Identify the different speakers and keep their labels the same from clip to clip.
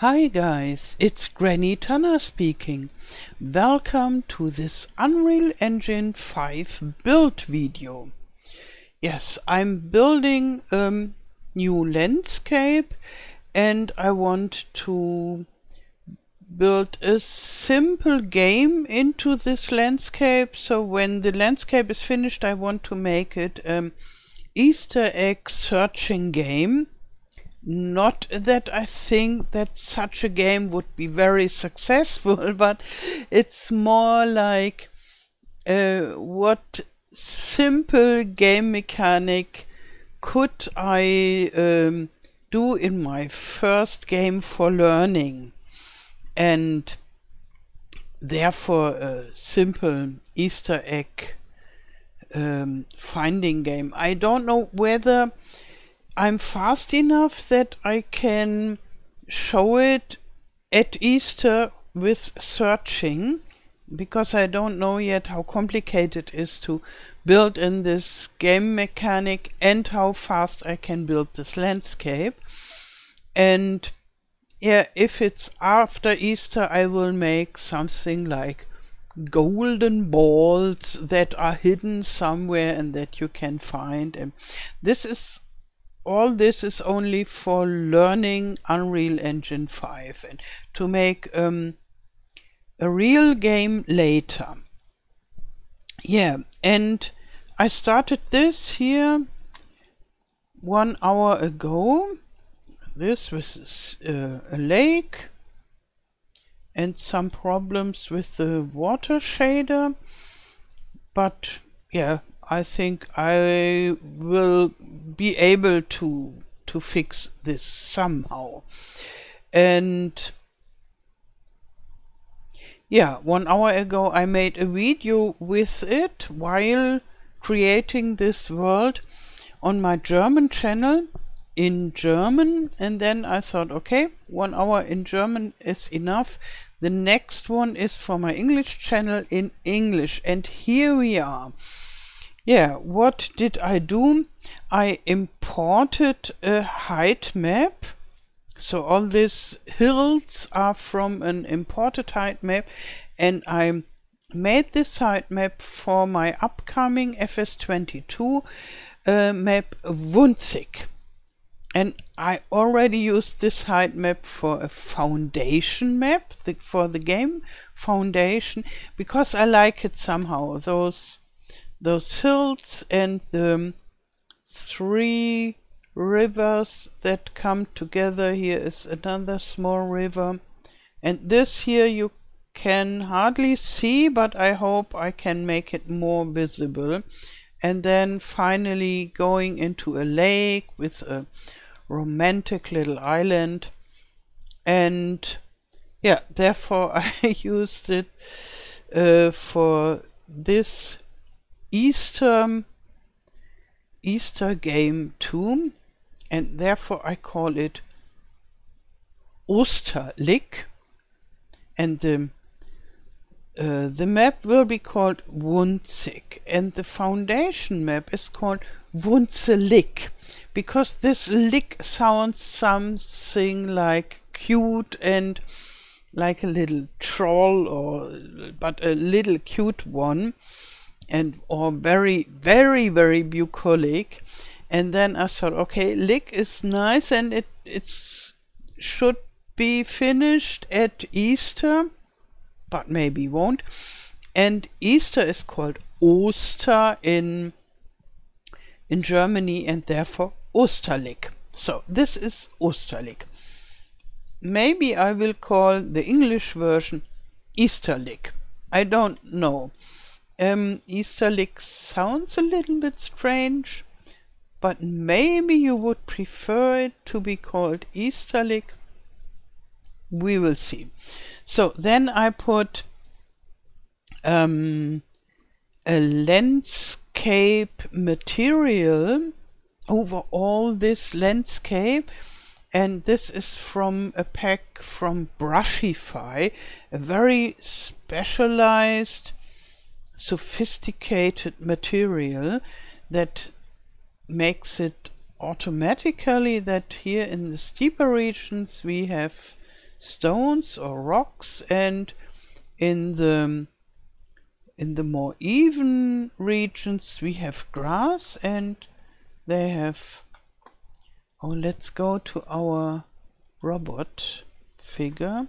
Speaker 1: Hi guys, it's Granny Tana speaking. Welcome to this Unreal Engine 5 build video. Yes, I'm building a new landscape and I want to build a simple game into this landscape. So when the landscape is finished, I want to make it an Easter egg searching game. Not that I think that such a game would be very successful, but it's more like what simple game mechanic could I do in my first game for learning, and therefore a simple Easter egg finding game. I don't know whether I'm fast enough that I can show it at Easter with searching, because I don't know yet how complicated it is to build in this game mechanic and how fast I can build this landscape. And yeah, if it's after Easter, I will make something like golden balls that are hidden somewhere and that you can find. And all this is only for learning Unreal Engine 5 and to make a real game later. Yeah, and I started this here 1 hour ago. This was a lake and some problems with the water shader, but yeah, I think I will be able to fix this somehow. And yeah, 1 hour ago I made a video with it while creating this world on my German channel in German, and then I thought, okay, 1 hour in German is enough. The next one is for my English channel in English, and here we are. Yeah, what did I do? I imported a height map. So all these hills are from an imported height map, and I made this height map for my upcoming FS22 map Wunzig. And I already used this height map for a foundation map, for the game foundation, because I like it somehow. Those hills and the 3 rivers that come together. Here is another small river, and this here you can hardly see, but I hope I can make it more visible. And then finally going into a lake with a romantic little island, and yeah, therefore I used it for this Easter game too, and therefore I call it Osterlik, and the map will be called Wunzig, and the foundation map is called Wunzelig, because this lick sounds something like cute and like a little troll, but a little cute one, and or very bucolic. And then I thought, okay, lick is nice, and it should be finished at Easter, but maybe won't. And Easter is called Oster in Germany, and therefore Osterlik. So this is Osterlik. Maybe I will call the English version Easterlik. I don't know. Easterlik sounds a little bit strange, but maybe you would prefer it to be called Easterlik. We will see. So then I put a landscape material over all this landscape, and this is from a pack from Brushify, a very specialized, sophisticated material that makes it automatically that here in the steeper regions we have stones or rocks, and in the more even regions we have grass, and they have, oh, let's go to our robot figure.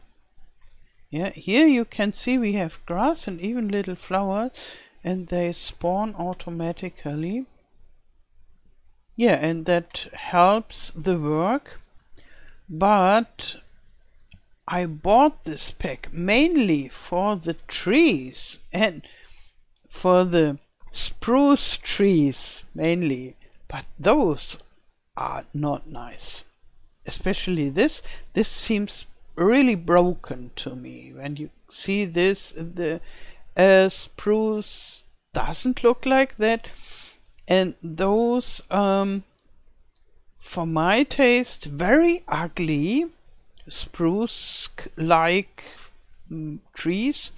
Speaker 1: Yeah, here you can see we have grass and even little flowers, and they spawn automatically. Yeah, and that helps the work. But I bought this pack mainly for the trees and for the spruce trees mainly, but those are not nice. Especially this seems really broken to me. When you see this, the spruce doesn't look like that, and those for my taste very ugly spruce like trees,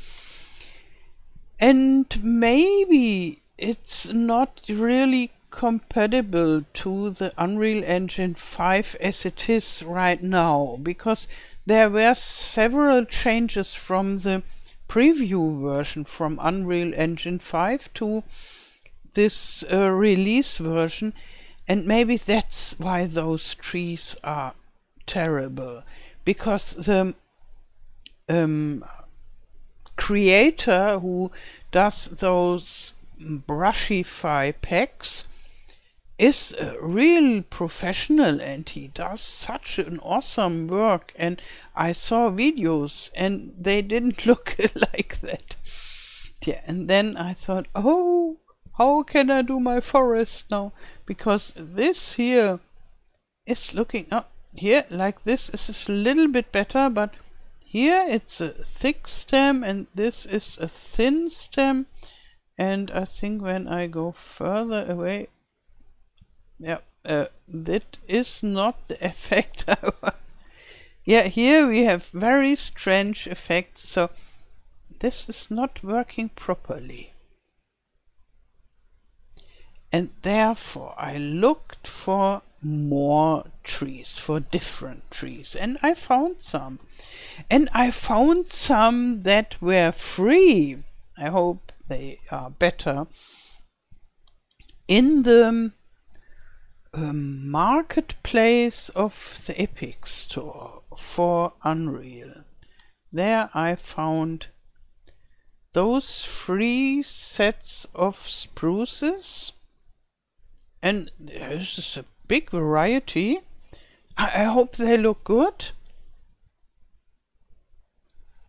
Speaker 1: and maybe it's not really compatible to the Unreal Engine 5 as it is right now, because there were several changes from the preview version from Unreal Engine 5 to this release version, and maybe that's why those trees are terrible, because the creator who does those brushify packs is a real professional, and he does such an awesome work, and I saw videos and they didn't look like that. Yeah, and then I thought, oh, how can I do my forest now? Because this here is looking up here like this is a little bit better, but here it's a thick stem and this is a thin stem, and I think when I go further away, yeah, that is not the effect I want. Yeah, here we have very strange effects, so this is not working properly. And therefore I looked for more trees, for different trees, and I found some. And I found some that were free. I hope they are better. In the marketplace of the Epic Store for Unreal. There I found those free sets of spruces, and this is a big variety. I hope they look good.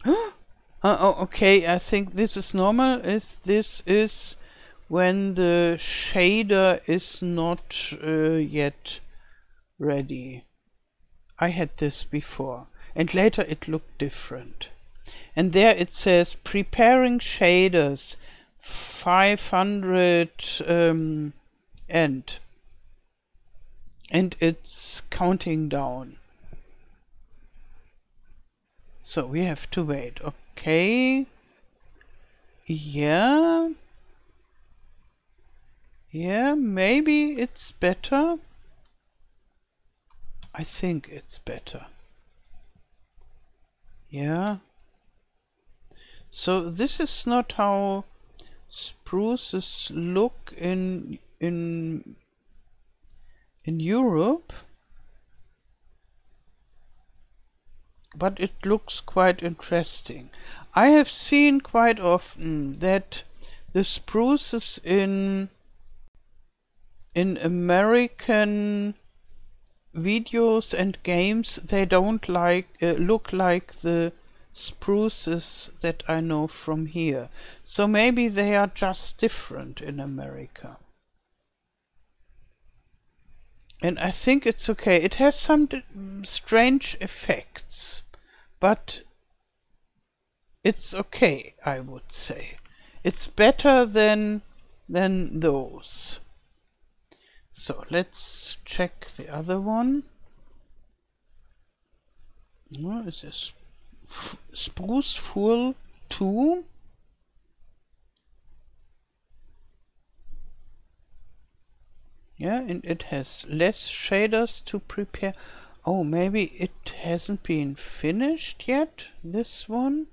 Speaker 1: Oh, okay, I think this is normal. This is when the shader is not yet ready. I had this before, and later it looked different. And there it says preparing shaders 500 end, and it's counting down. So we have to wait. Okay. Yeah. Yeah, maybe it's better. I think it's better. Yeah. So this is not how spruces look in Europe, but it looks quite interesting. I have seen quite often that the spruces in American videos and games, they don't look like the spruces that I know from here. So maybe they are just different in America. And I think it's okay. It has some strange effects, but it's okay, I would say. It's better than those. So let's check the other one. Well, is this Spruce Full 2? Yeah, and it has less shaders to prepare. Oh, maybe it hasn't been finished yet, this one.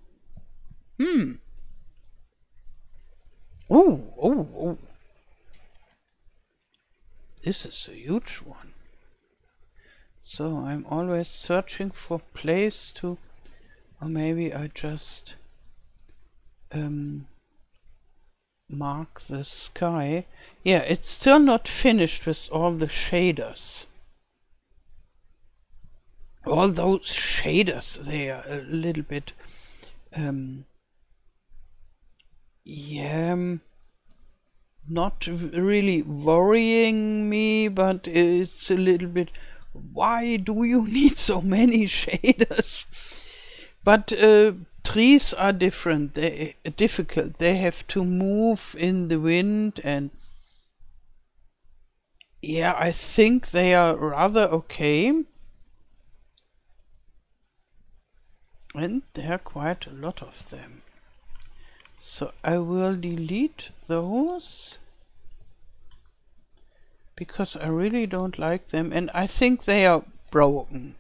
Speaker 1: Oh, oh. This is a huge one. So I'm always searching for place to, or maybe I just mark the sky. Yeah, it's still not finished with all the shaders. All those shaders, they are a little bit, yeah, not really worrying me, but it's a little bit, why do you need so many shaders? But trees are different, they are difficult. They have to move in the wind, and yeah, I think they are rather okay. And there are quite a lot of them. So I will delete those because I really don't like them, and I think they are broken.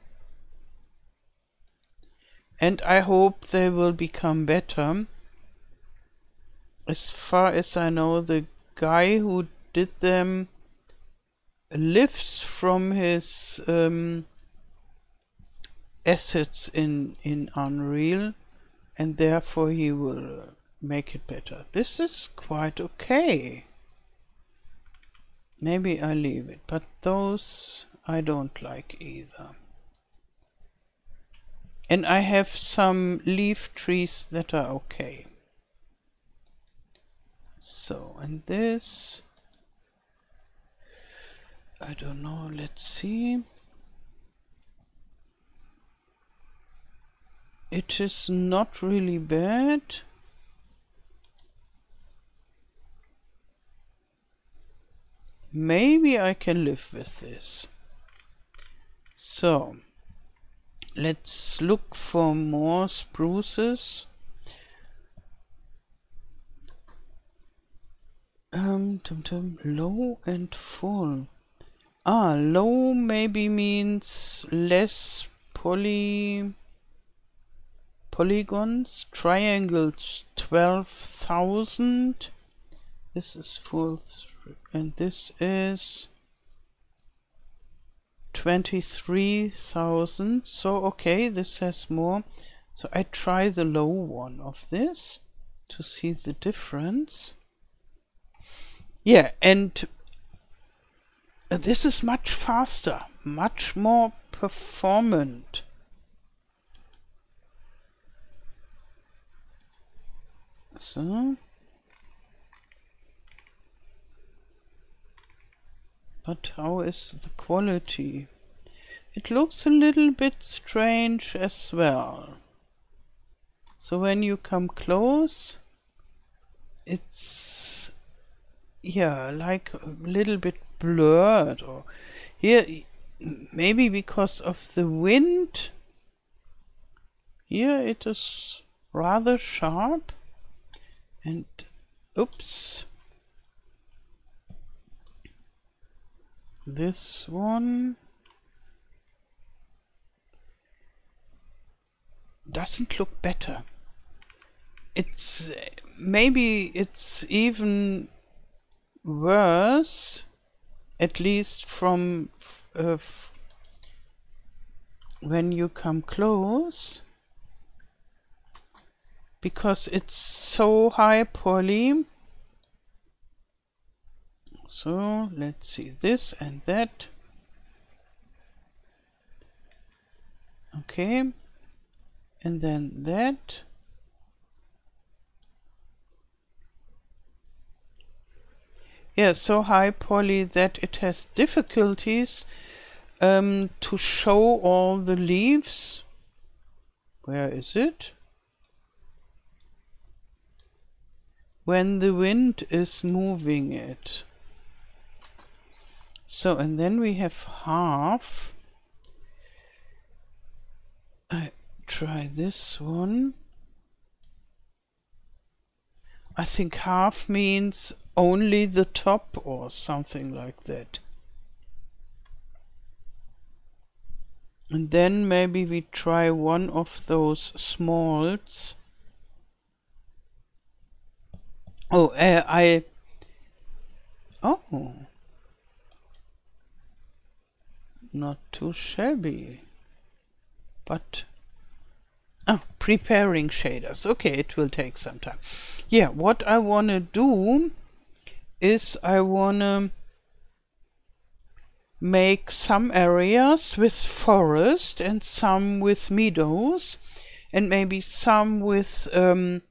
Speaker 1: And I hope they will become better. As far as I know, the guy who did them lives from his assets in Unreal, and therefore he will make it better. This is quite okay. Maybe I leave it, but those I don't like either. And I have some leaf trees that are okay. So, and this, I don't know, let's see. It is not really bad. Maybe I can live with this. So, let's look for more spruces. Low and full. Ah, low maybe means less polygons. Triangles 12,000. This is full, and this is 23,000. So okay, this has more. So I try the low one of this to see the difference. Yeah, and this is much faster, much more performant. So, but how is the quality? It looks a little bit strange as well. So when you come close, it's, yeah, like a little bit blurred, or here maybe because of the wind. Here it is rather sharp, and oops, this one doesn't look better. It's maybe it's even worse, at least from when you come close, because it's so high poly. So let's see this and that. Okay, and then that. Yeah, so high poly that it has difficulties to show all the leaves. Where is it? When the wind is moving it. So, and then we have half. I try this one. I think half means only the top or something like that. And then maybe we try one of those smalls. Oh, oh, not too shabby, but preparing shaders. Okay, it will take some time. Yeah, what I want to do is I want to make some areas with forest and some with meadows and maybe some with a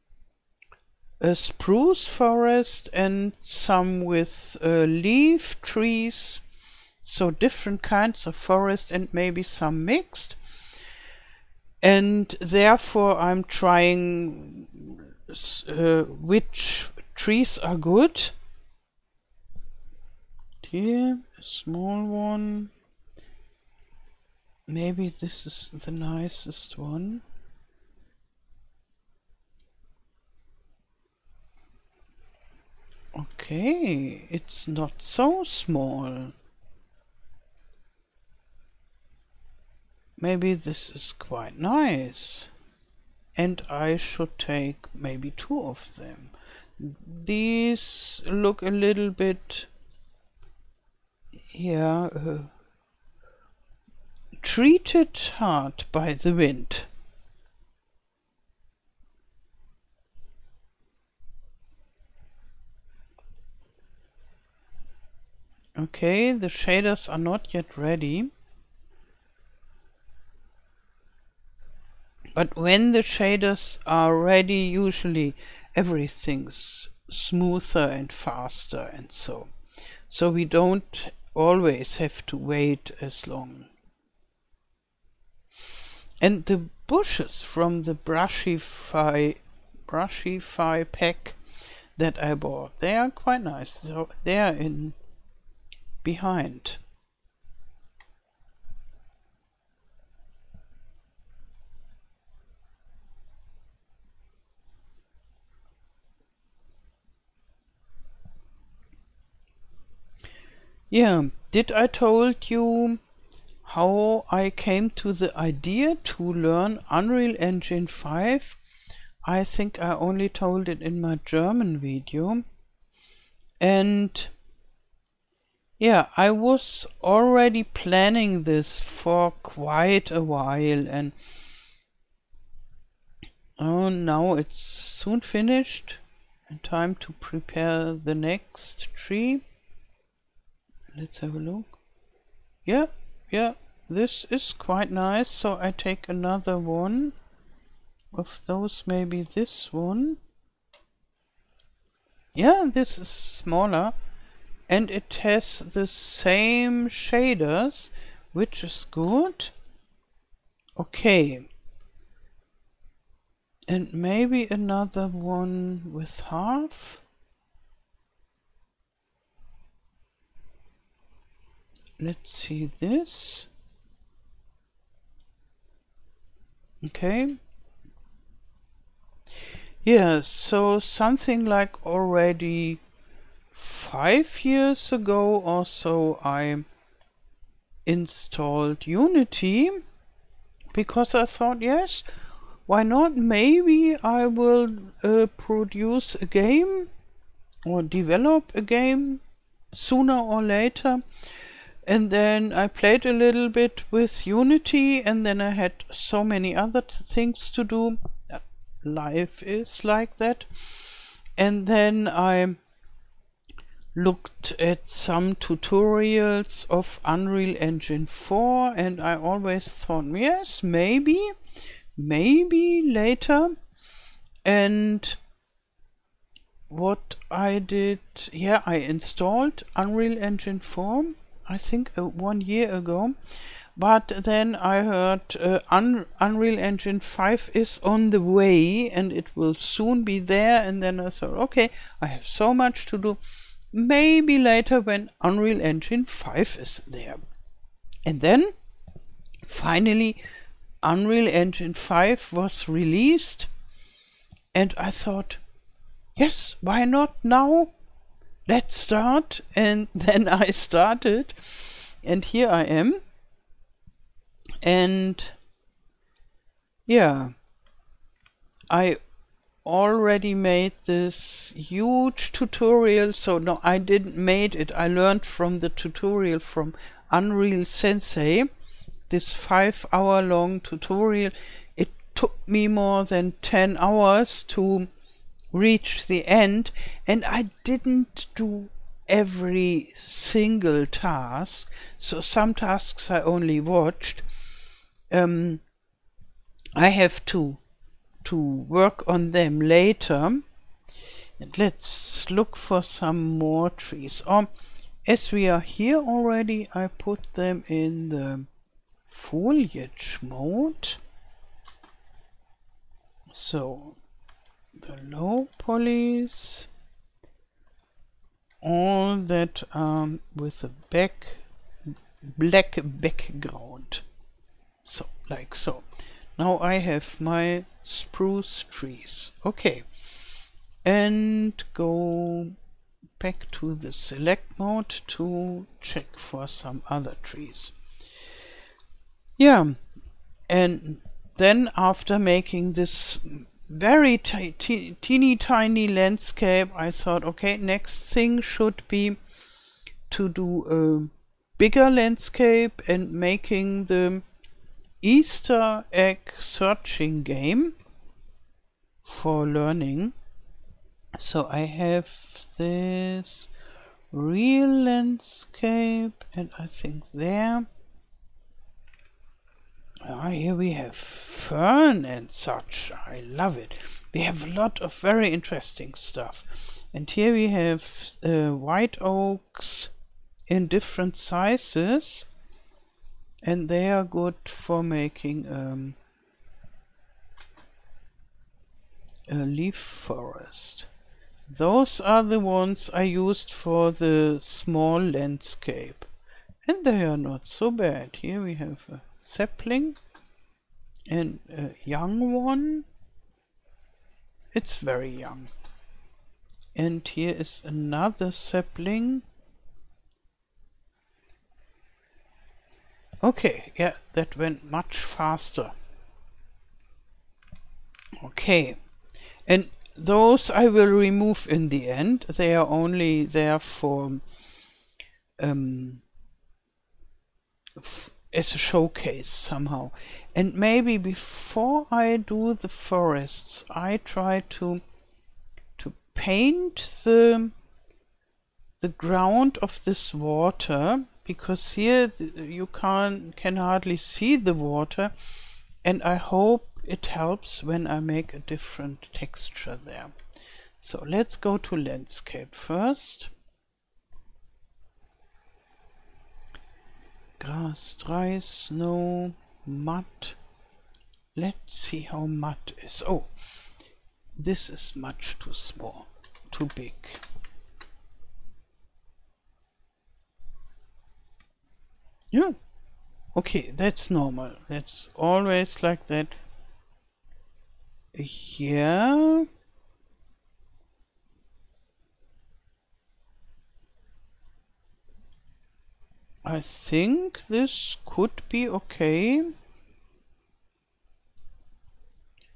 Speaker 1: spruce forest and some with leaf trees, so different kinds of forest and maybe some mixed. And therefore I'm trying which trees are good. Here, a small one. Maybe this is the nicest one. Okay, it's not so small. Maybe this is quite nice. And I should take maybe 2 of them. These look a little bit, yeah, treated hard by the wind. Okay, the shaders are not yet ready. But when the shaders are ready, usually everything's smoother and faster and so. So we don't always have to wait as long. And the bushes from the Brushify pack that I bought, they are quite nice. They are in behind. Yeah, did I told you how I came to the idea to learn Unreal Engine 5? I think I only told it in my German video. And yeah, I was already planning this for quite a while, and oh, now it's soon finished and time to prepare the next tree. Let's have a look. Yeah, this is quite nice. So I take another one of those, maybe this one. Yeah, this is smaller and it has the same shaders, which is good. Okay. And maybe another one with half. Let's see this. Okay. Yeah, so something like already 5 years ago or so I installed Unity because I thought, yes, why not? Maybe I will produce a game or develop a game sooner or later. And then I played a little bit with Unity, and then I had so many other things to do. Life is like that. And then I looked at some tutorials of Unreal Engine 4, and I always thought, yes, maybe later. And what I did, yeah, I installed Unreal Engine 4. I think 1 year ago, but then I heard Unreal Engine 5 is on the way and it will soon be there, and then I thought, okay, I have so much to do, maybe later when Unreal Engine 5 is there. And then finally Unreal Engine 5 was released and I thought, yes, why not now? Let's start. And then I started, and here I am. And yeah, I already made this huge tutorial. So no, I didn't made it. I learned from the tutorial from Unreal Sensei. This 5-hour long tutorial. It took me more than 10 hours to reach the end, and I didn't do every single task. So some tasks I only watched. I have to work on them later. And let's look for some more trees. As we are here already, I put them in the foliage mode. So the low polys, all that with a black background. So, like so. Now I have my spruce trees. Okay. And go back to the select mode to check for some other trees. Yeah, and then after making this very teeny tiny landscape, I thought, okay, next thing should be to do a bigger landscape and making the Easter egg searching game for learning. So I have this real landscape, and I think there. Here we have fern and such. I love it. We have a lot of very interesting stuff. And here we have white oaks in different sizes. And they are good for making a leaf forest. Those are the ones I used for the small landscape. And they are not so bad. Here we have a sapling and a young one. It's very young. And here is another sapling. Okay, yeah, that went much faster. Okay, and those I will remove in the end. They are only there for as a showcase somehow. And maybe before I do the forests, I try to paint the ground of this water, because here you can hardly see the water, and I hope it helps when I make a different texture there. So let's go to landscape first. Grass, dry, snow, mud. Let's see how mud is. Oh, this is much too small, too big. Yeah, okay, that's normal. That's always like that. Yeah. I think this could be okay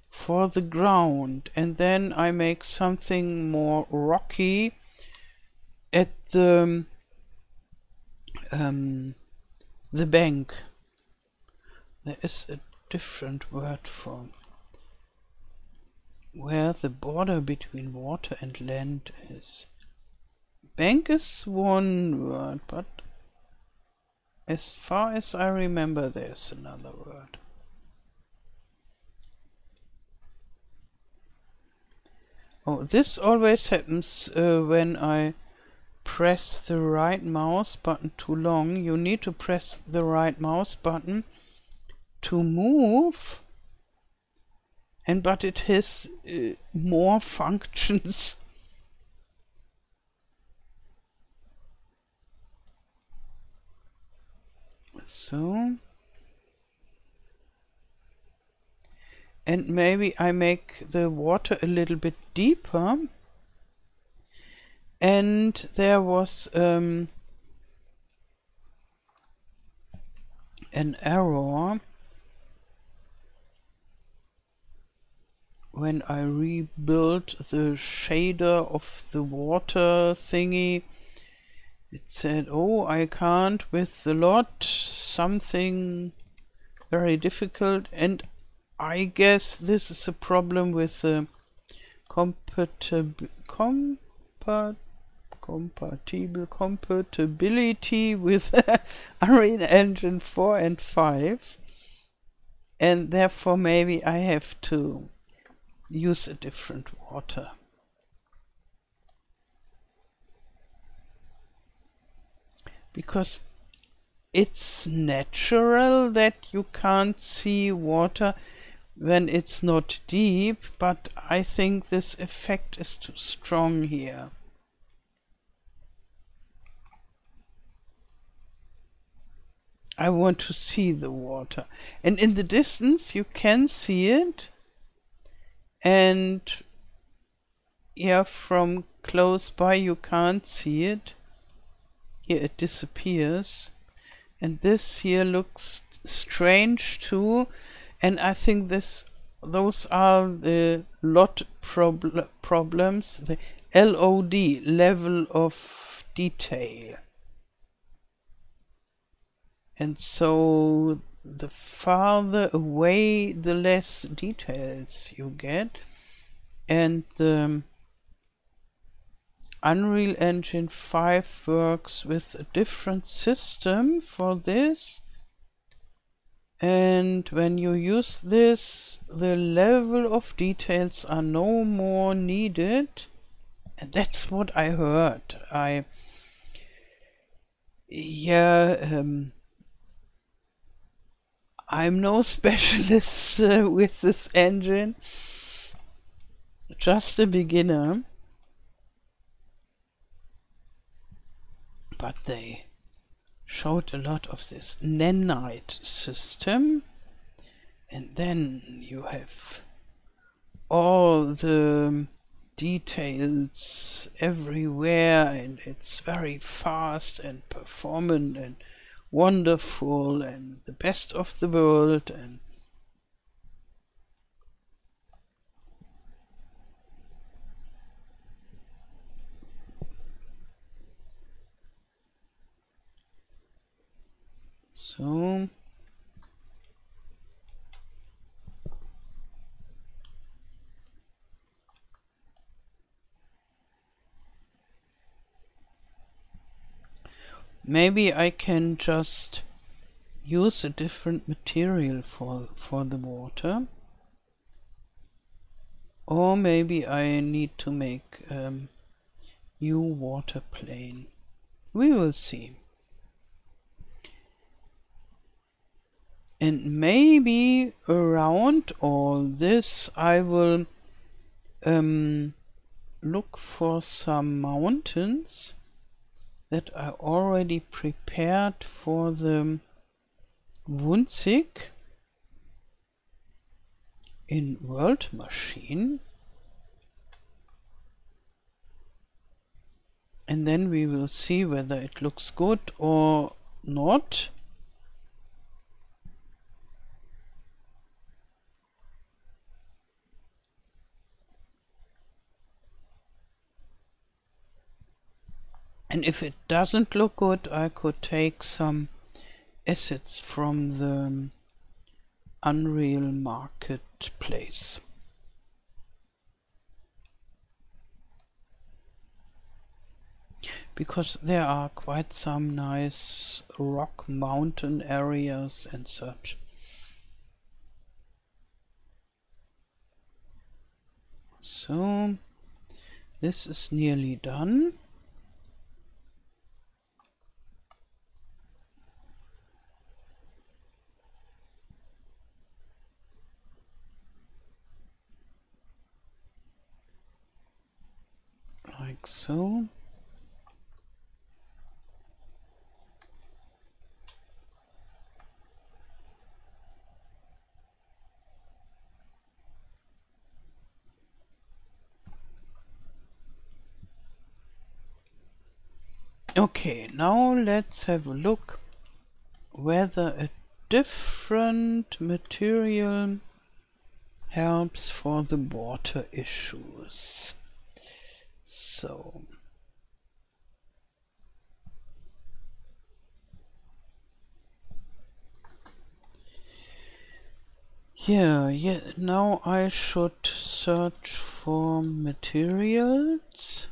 Speaker 1: for the ground, and then I make something more rocky at the bank. There is a different word for where the border between water and land is. Bank is one word, but as far as I remember, there's another word. Oh, this always happens when I press the right mouse button too long. You need to press the right mouse button to move, but it has more functions. So, and maybe I make the water a little bit deeper. And there was an error. when I rebuilt the shader of the water thingy, it said, oh, I can't with the lot, something very difficult, and I guess this is a problem with the compatibility with Unreal Engine 4 and 5, and therefore maybe I have to use a different water. Because it's natural that you can't see water when it's not deep, but I think this effect is too strong here. I want to see the water, and in the distance you can see it, and yeah, from close by you can't see it. Here it disappears, and this here looks strange too, and I think those are the lot problems, the LOD, level of detail. And so the farther away, the less details you get. And the Unreal Engine 5 works with a different system for this. And when you use this, the level of details are no more needed. And that's what I heard. I'm no specialist with this engine, just a beginner, but they showed a lot of this nanite system, and then you have all the details everywhere, and it's very fast and performant and wonderful and the best of the world. And so maybe I can just use a different material for the water, or maybe I need to make new water plane. We will see. And maybe around all this I will look for some mountains that I already prepared for the Wunzig in World Machine, and then we will see whether it looks good or not. And if it doesn't look good, I could take some assets from the Unreal Marketplace. Because there are quite some nice rock mountain areas and such. So this is nearly done. Like so. Okay, now let's have a look whether a different material helps for the water issues. So yeah, now I should search for materials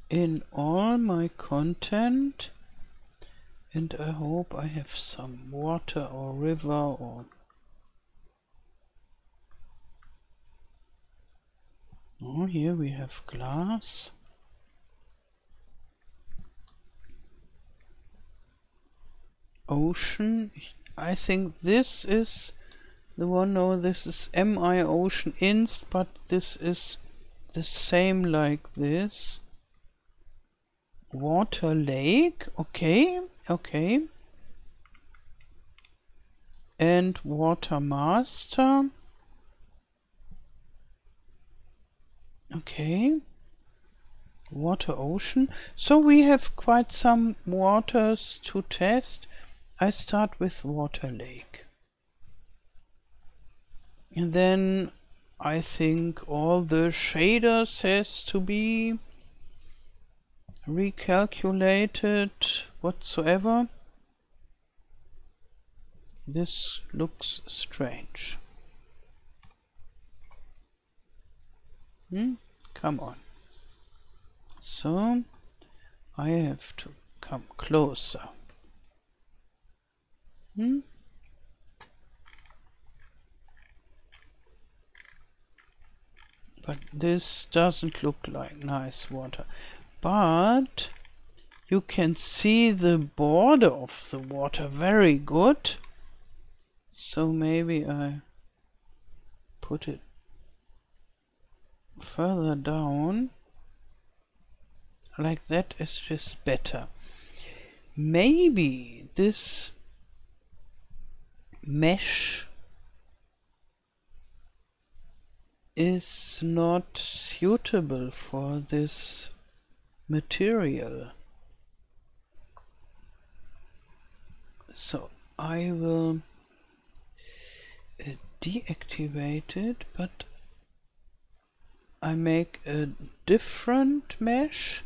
Speaker 1: in all my content, and I hope I have some water or river or here we have glass. Ocean. I think this is the one. No, this is MI Ocean Inst, but this is the same like this. Water Lake. Okay, okay. And Water Master. Okay. Water Ocean. So we have quite some waters to test. I start with Water Lake. And then I think all the shaders has to be recalculated whatsoever. This looks strange. Come on. So I have to come closer. But this doesn't look like nice water. But you can see the border of the water very good. So maybe I put it further down. Like that is just better. Maybe this mesh is not suitable for this material. So I will deactivate it, but I make a different mesh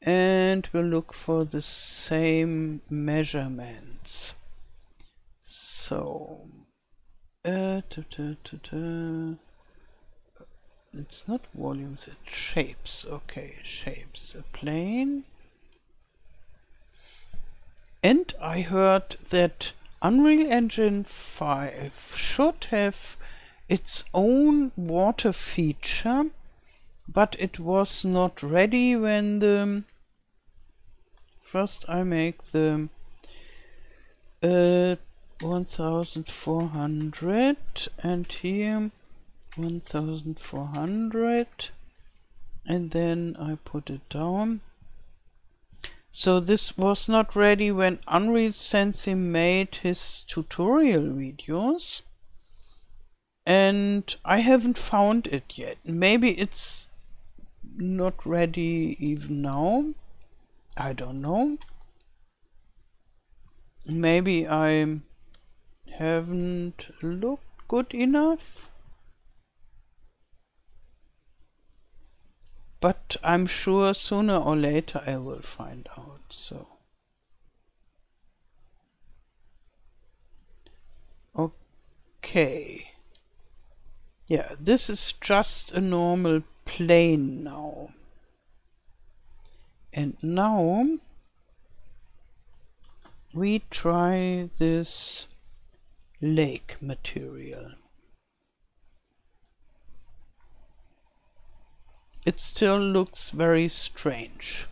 Speaker 1: and we'll look for the same measurements. So it's not volumes, it's shapes. Okay, shapes, a plane. And I heard that Unreal Engine 5 should have its own water feature, but it was not ready when the first I make the 1400 and here 1400 and then I put it down. So this was not ready when Unreal Sensei made his tutorial videos, and I haven't found it yet. Maybe it's not ready even now. I don't know. Maybe I haven't looked good enough. But I'm sure sooner or later I will find out. So okay. Yeah, this is just a normal plane now. And now we try this lake material. It still looks very strange.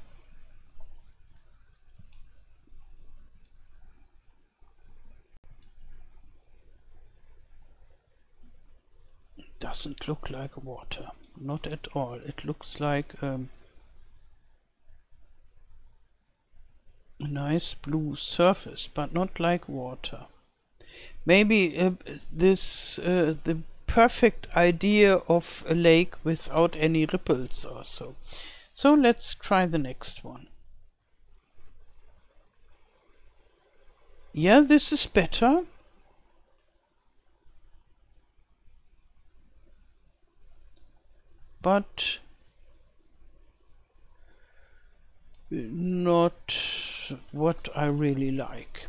Speaker 1: It doesn't look like water, not at all. It looks like a nice blue surface, but not like water. Maybe the perfect idea of a lake without any ripples or so. So let's try the next one. Yeah, this is better. But not what I really like.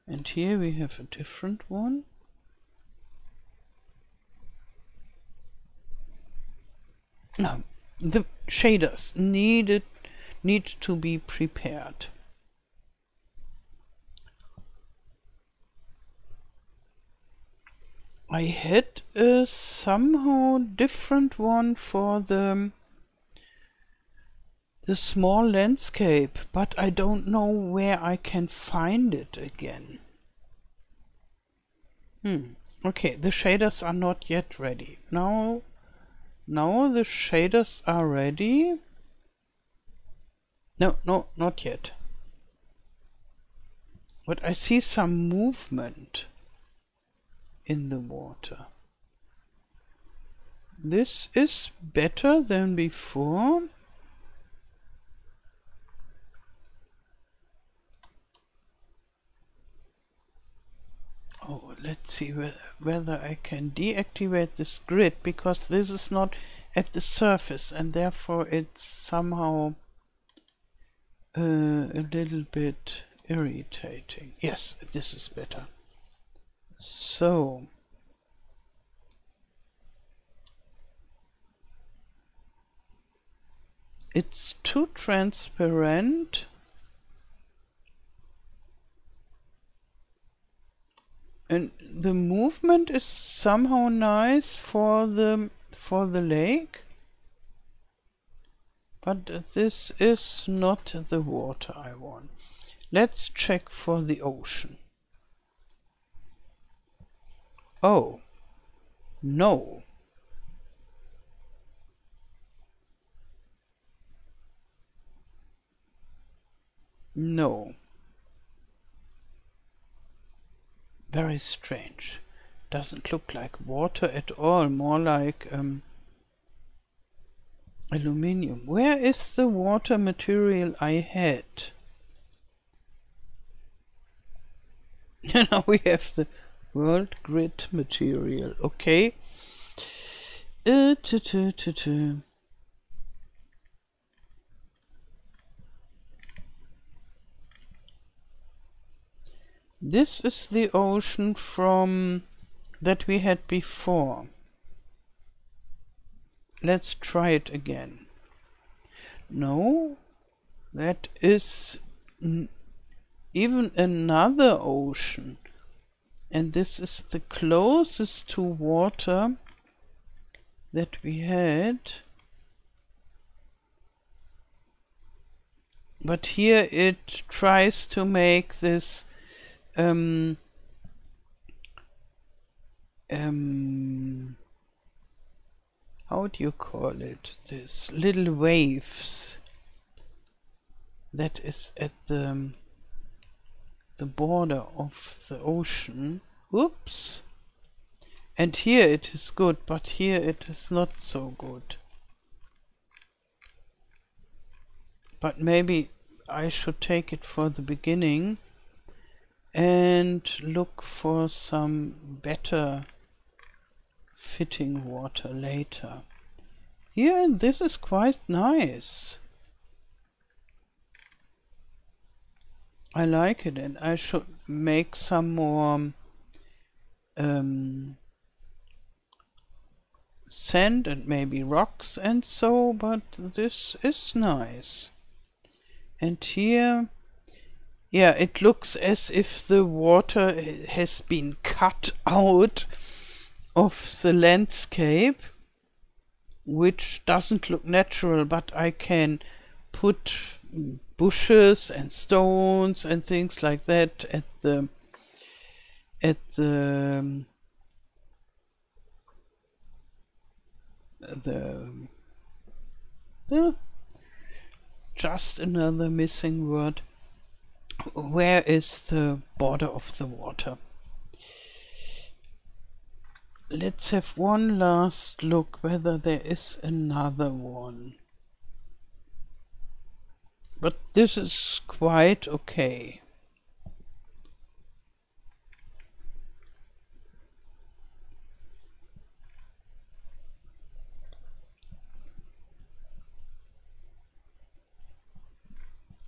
Speaker 1: And here we have a different one. Now, the shaders need to be prepared. I had a somehow different one for the small landscape, but I don't know where I can find it again. Okay, the shaders are not yet ready. Now the shaders are ready. No, not yet. But I see some movement in the water. This is better than before. Oh, let's see whether I can deactivate this grid, because this is not at the surface and therefore it's somehow a little bit irritating. Yes, this is better. So it's too transparent. And the movement is somehow nice for the lake. But this is not the water I want. Let's check for the ocean. Oh, no. No. Very strange. Doesn't look like water at all, more like aluminium. Where is the water material I had? Now we have the world grid material. Okay. This is the ocean from that we had before. Let's try it again. No, that is even another ocean. And this is the closest to water that we had. But here it tries to make this how do you call it? This little waves that is at the border of the ocean. Oops. And here it is good, but here it is not so good. But maybe I should take it for the beginning and look for some better fitting water later. Here, this is quite nice. I like it, and I should make some more sand and maybe rocks and so, but this is nice. And here, yeah, it looks as if the water has been cut out of the landscape, which doesn't look natural, but I can put bushes and stones and things like that at the just another missing word. Where is the border of the water? Let's have one last look whether there is another one. But this is quite okay.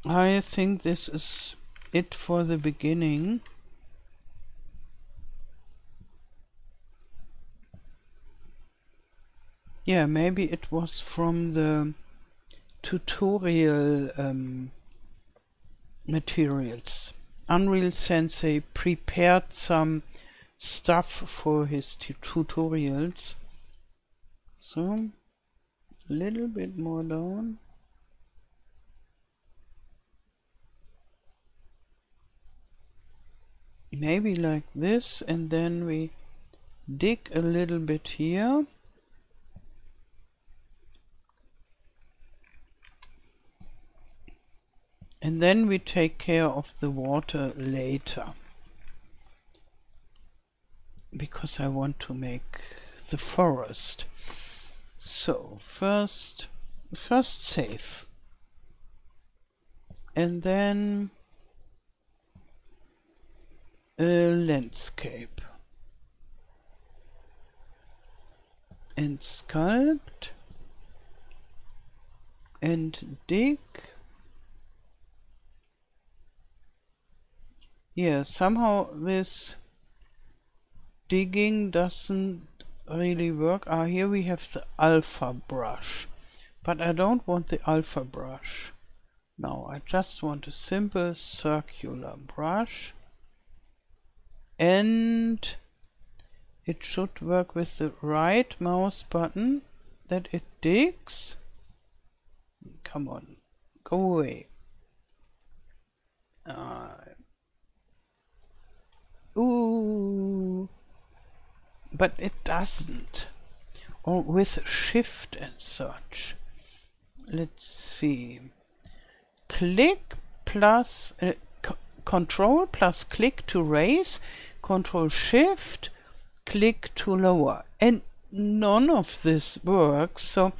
Speaker 1: I think this is it for the beginning. Yeah, maybe it was from the tutorial materials. Unreal Sensei prepared some stuff for his tutorials. So, a little bit more down. Maybe like this, and then we dig a little bit here. And then we take care of the water later, because I want to make the forest. So first save, and then a landscape, and sculpt, and dig. Yeah, somehow this digging doesn't really work. Here we have the alpha brush, but I don't want the alpha brush. No, I just want a simple circular brush, and it should work with the right mouse button that it digs. Come on, go away. Ooh, but it doesn't. Or with shift and such. Let's see. Click plus control plus click to raise, control shift, click to lower. And none of this works. So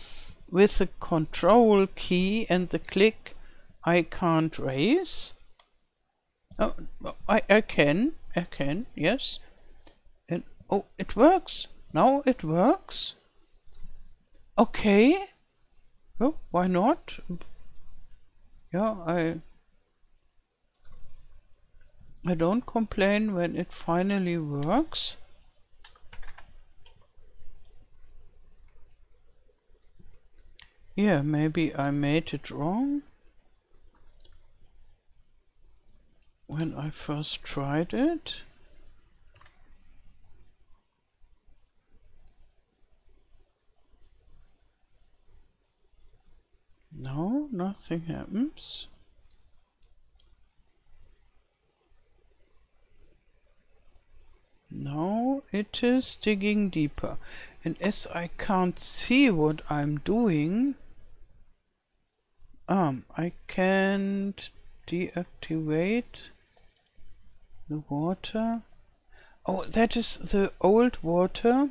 Speaker 1: with the control key and the click, I can't raise. Oh, I can, yes. And oh, it works. Now it works. Okay. Oh, why not? Yeah, I don't complain when it finally works. Yeah, maybe I made it wrong when I first tried it. No, nothing happens. No, it is digging deeper. And as I can't see what I'm doing, I can't deactivate the water. Oh, that is the old water.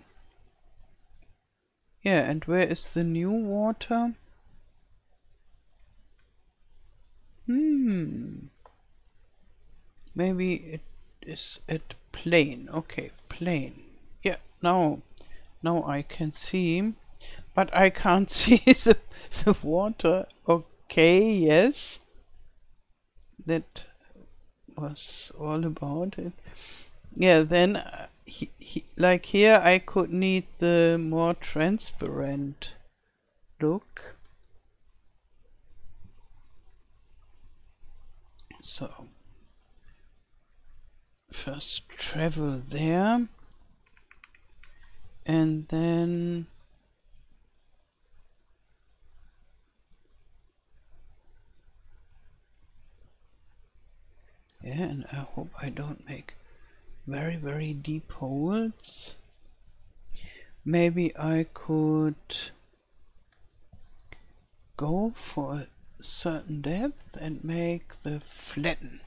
Speaker 1: Yeah, and where is the new water? Maybe it is at plane. Okay, plane. Yeah, now I can see, but I can't see the water. Okay, yes. That was all about it. Yeah, then like here I could need the more transparent look. So first travel there, and then yeah, and I hope I don't make very deep holes. Maybe I could go for a certain depth and make the flatten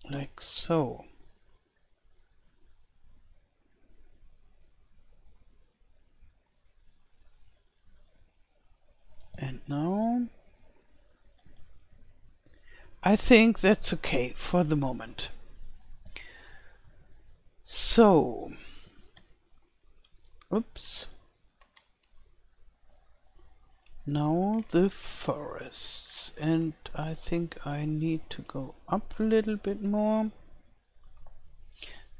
Speaker 1: like so. And now I think that's okay for the moment. So, oops. Now the forests, and I think I need to go up a little bit more.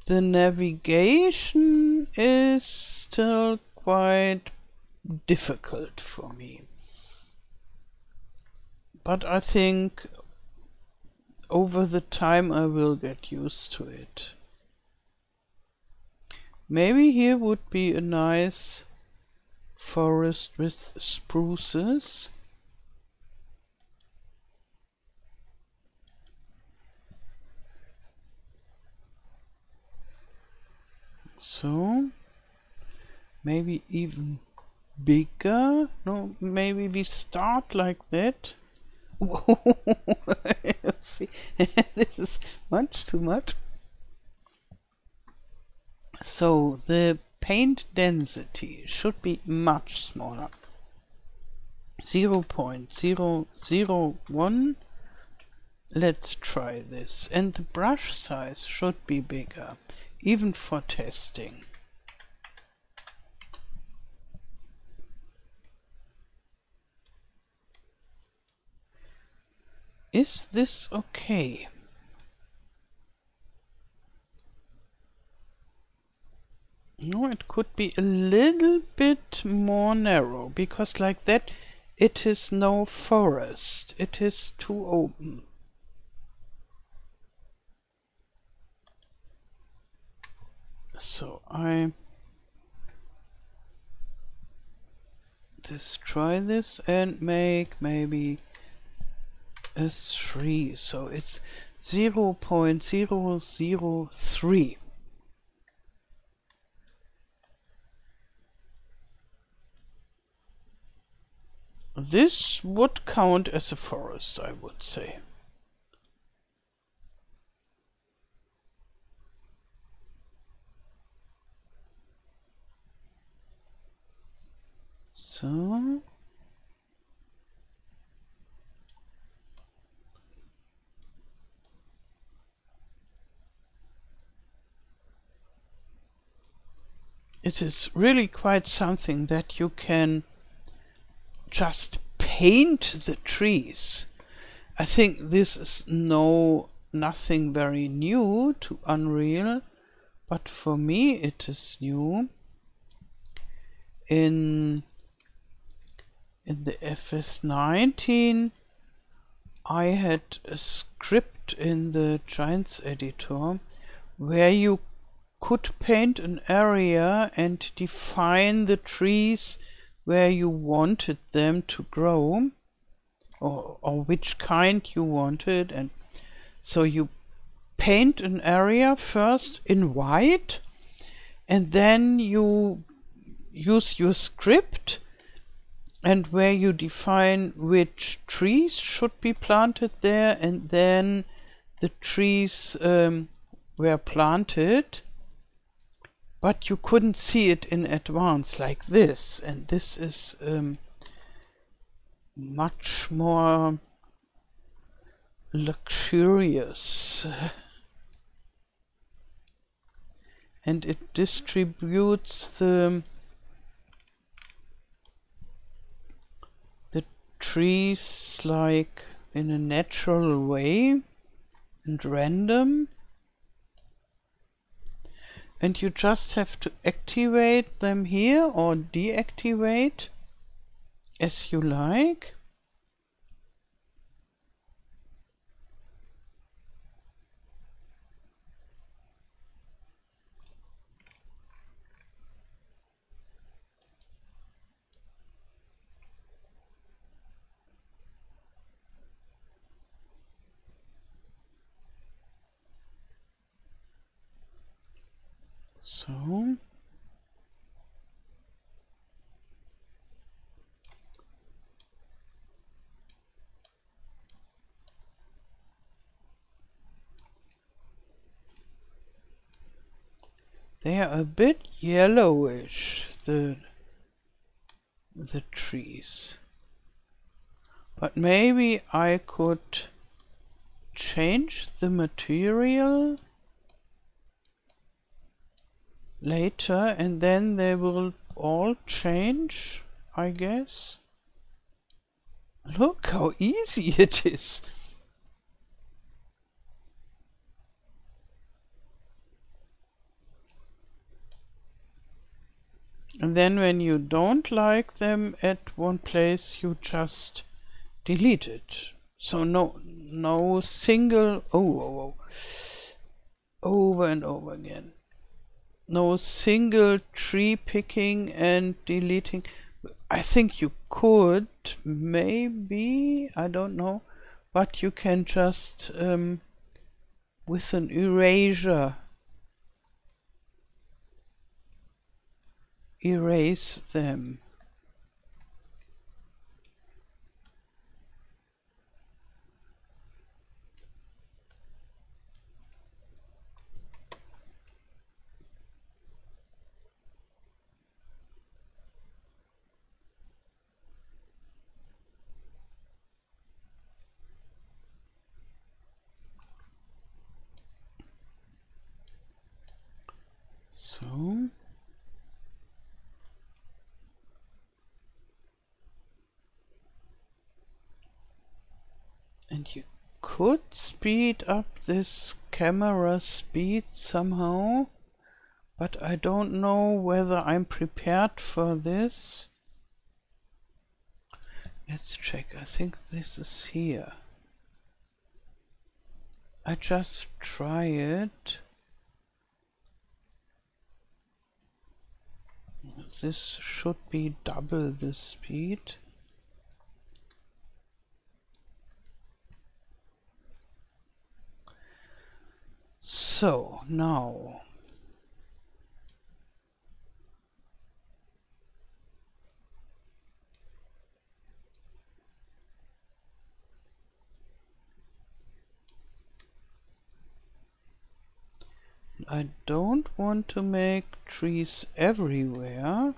Speaker 1: The navigation is still quite difficult for me, but I think over the time I will get used to it. Maybe here would be a nice forest with spruces. So maybe even bigger. No, maybe we start like that. See, this is much too much. So the paint density should be much smaller. 0.001. Let's try this. And the brush size should be bigger, even for testing. Is this okay? No, it could be a little bit more narrow, because like that it is no forest. It is too open. So I just try this and make maybe a 3. So it's 0.003. This would count as a forest, I would say. So it is really quite something that you can just paint the trees. I think this is nothing very new to Unreal, but for me it is new. In the FS19 I had a script in the Giants editor where you could paint an area and define the trees where you wanted them to grow, or which kind you wanted. And so you paint an area first in white, and then you use your script, and where you define which trees should be planted there, and then the trees were planted, but you couldn't see it in advance like this. And this is much more luxurious. And it distributes the trees like in a natural way and random. And you just have to activate them here or deactivate as you like. So they are a bit yellowish, the trees. But maybe I could change the material later, and then they will all change, I guess. Look how easy it is. And then when you don't like them at one place, you just delete it. So no single, over and over again. No single tree picking and deleting. I think you could, maybe, I don't know, but you can just with an eraser erase them. So, and you could speed up this camera speed somehow, but I don't know whether I'm prepared for this. Let's check. I think this is here. I just try it. This should be double the speed. So now I don't want to make trees everywhere,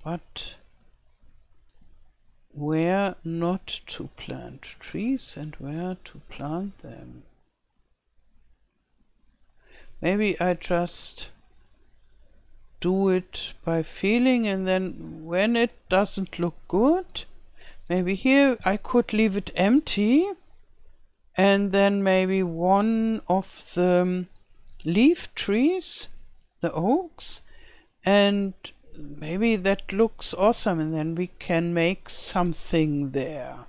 Speaker 1: but where not to plant trees and where to plant them. Maybe I just do it by feeling, and then when it doesn't look good, maybe here I could leave it empty, and then maybe one of the leaf trees, the oaks, and maybe that looks awesome, and then we can make something there.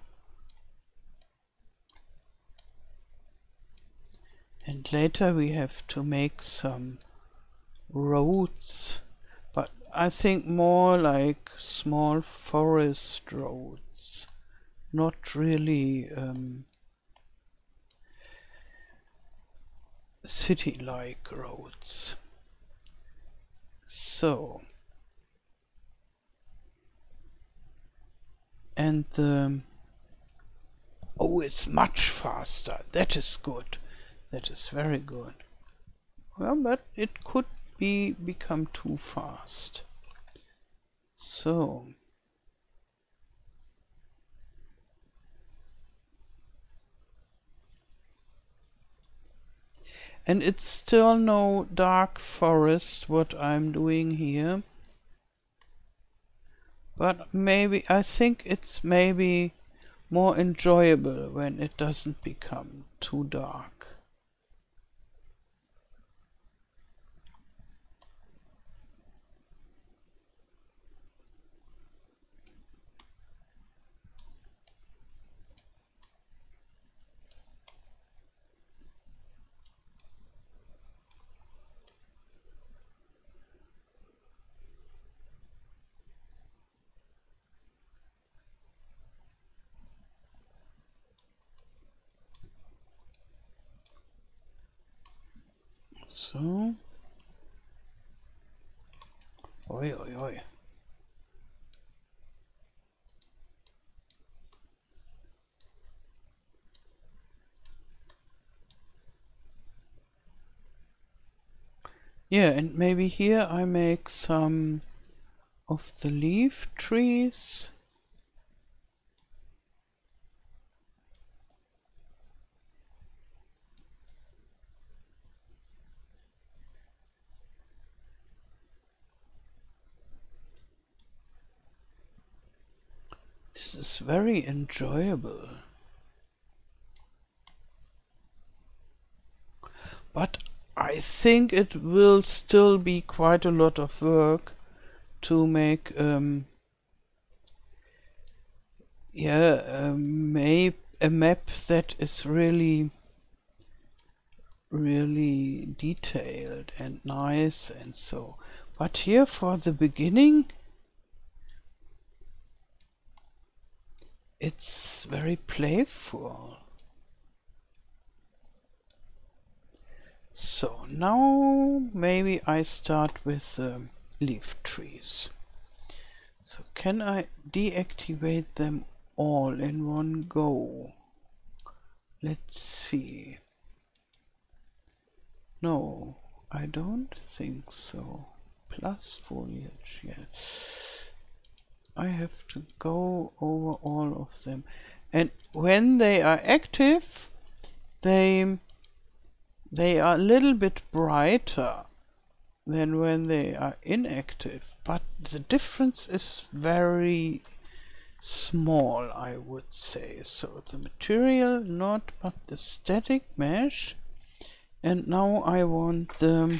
Speaker 1: And later we have to make some roads, but I think more like small forest roads, not really city-like roads. So, and oh, it's much faster. That is good. That is very good. Well, but it could become too fast. So, and it's still no dark forest what I'm doing here. But maybe, I think it's maybe more enjoyable when it doesn't become too dark. So, oi, oi, oi. Yeah, and maybe here I make some of the leaf trees. is very enjoyable. But I think it will still be quite a lot of work to make a map that is really detailed and nice and so. But here for the beginning, it's very playful. So now maybe I start with leaf trees. So can I deactivate them all in one go? Let's see. No, I don't think so. Plus foliage, yeah. I have to go over all of them. And when they are active, they are a little bit brighter than when they are inactive. But the difference is very small, I would say. So the material not, but the static mesh. And now I want the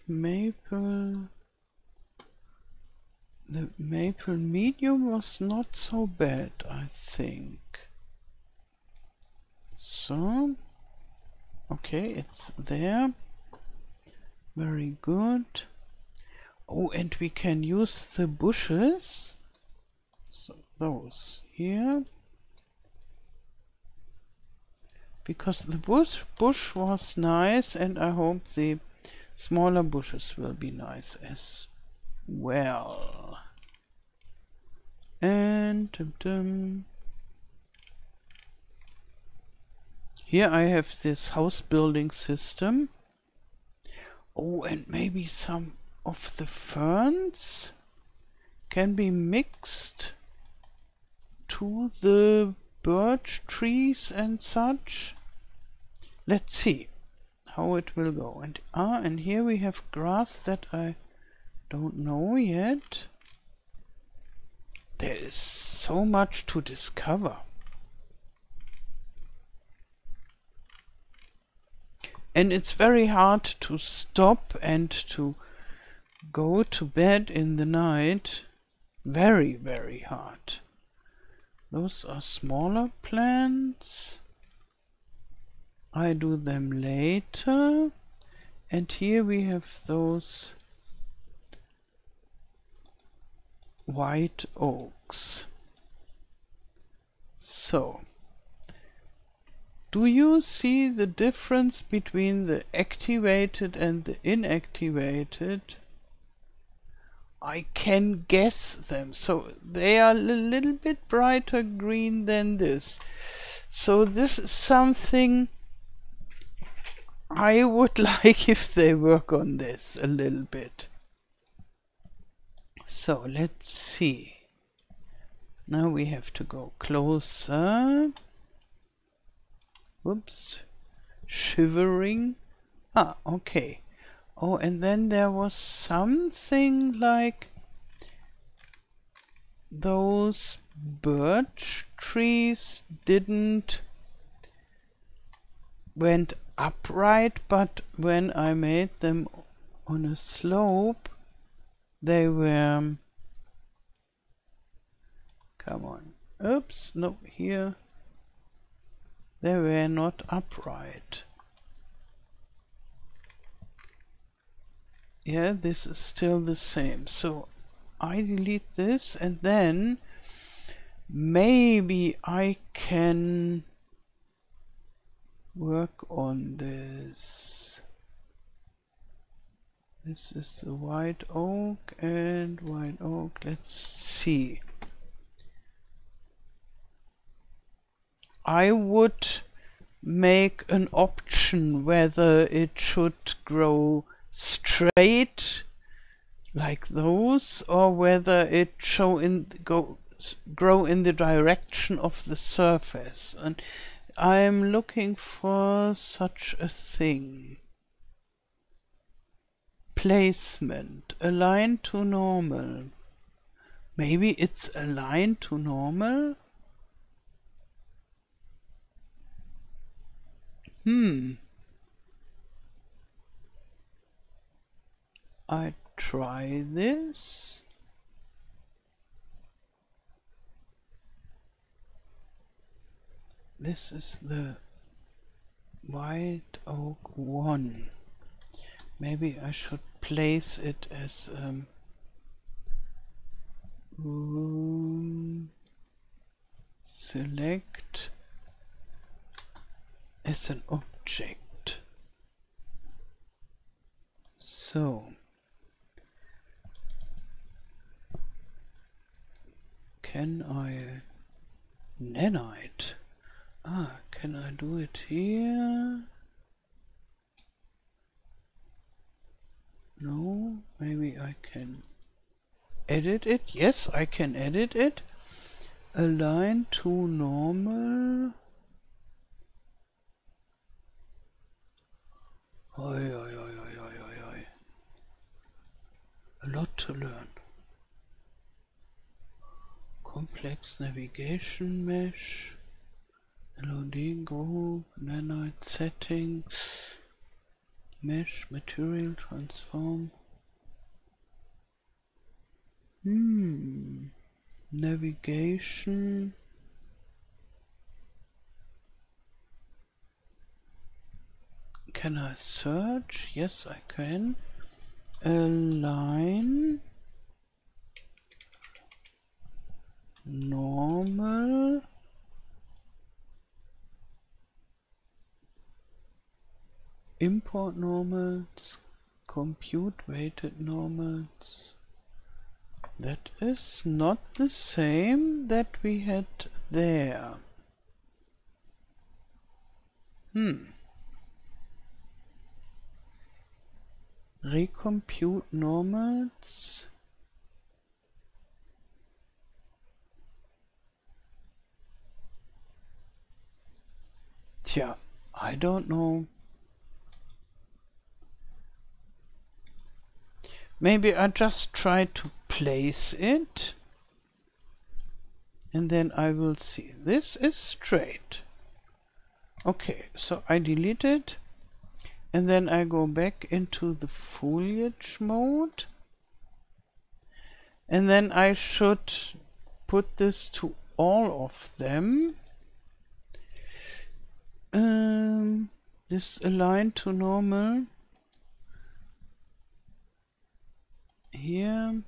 Speaker 1: maple. The maple medium was not so bad, I think. So, okay, it's there. Very good. Oh, and we can use the bushes. So those here. Because the bush was nice, and I hope the smaller bushes will be nice as well. And here I have this house building system. Oh, and maybe some of the ferns can be mixed to the birch trees and such. Let's see how it will go. And here we have grass that I don't know yet. There is so much to discover. And it's very hard to stop and to go to bed in the night. Very, very hard. Those are smaller plants. I do them later. And here we have those white oaks. So, do you see the difference between the activated and the inactivated? I can guess them. So they are a little bit brighter green than this. So this is something I would like if they work on this a little bit. So let's see. Now we have to go closer. Whoops. Shivering. Ah, okay. Oh, and then there was something like those birch trees didn't went upright, but when I made them on a slope, they were, come on, oops, no, here, they were not upright. Yeah, this is still the same. So I delete this, and then maybe I can work on this. This is the white oak and white oak. Let's see. I would make an option whether it should grow straight like those, or whether it grow in the direction of the surface, and I'm looking for such a thing. placement, align to normal. Maybe it's aligned to normal? I try this. This is the white oak 1. Maybe I should place it as select as an object. So can I nanite? Can I do it here? No, maybe I can edit it. Yes, I can edit it. Align to normal. Oi, oi, oi, oi, oi, oi, oi. A lot to learn. Complex navigation mesh. LOD group, nanite settings, mesh material transform. Navigation. Can I search? Yes, I can. Align normal. Import normals, compute weighted normals. That is not the same that we had there. Recompute normals. Tja, I don't know. Maybe I just try to place it and then I will see. This is straight. Okay, so I delete it and then I go back into the foliage mode and then I should put this to all of them. This align to normal. Here,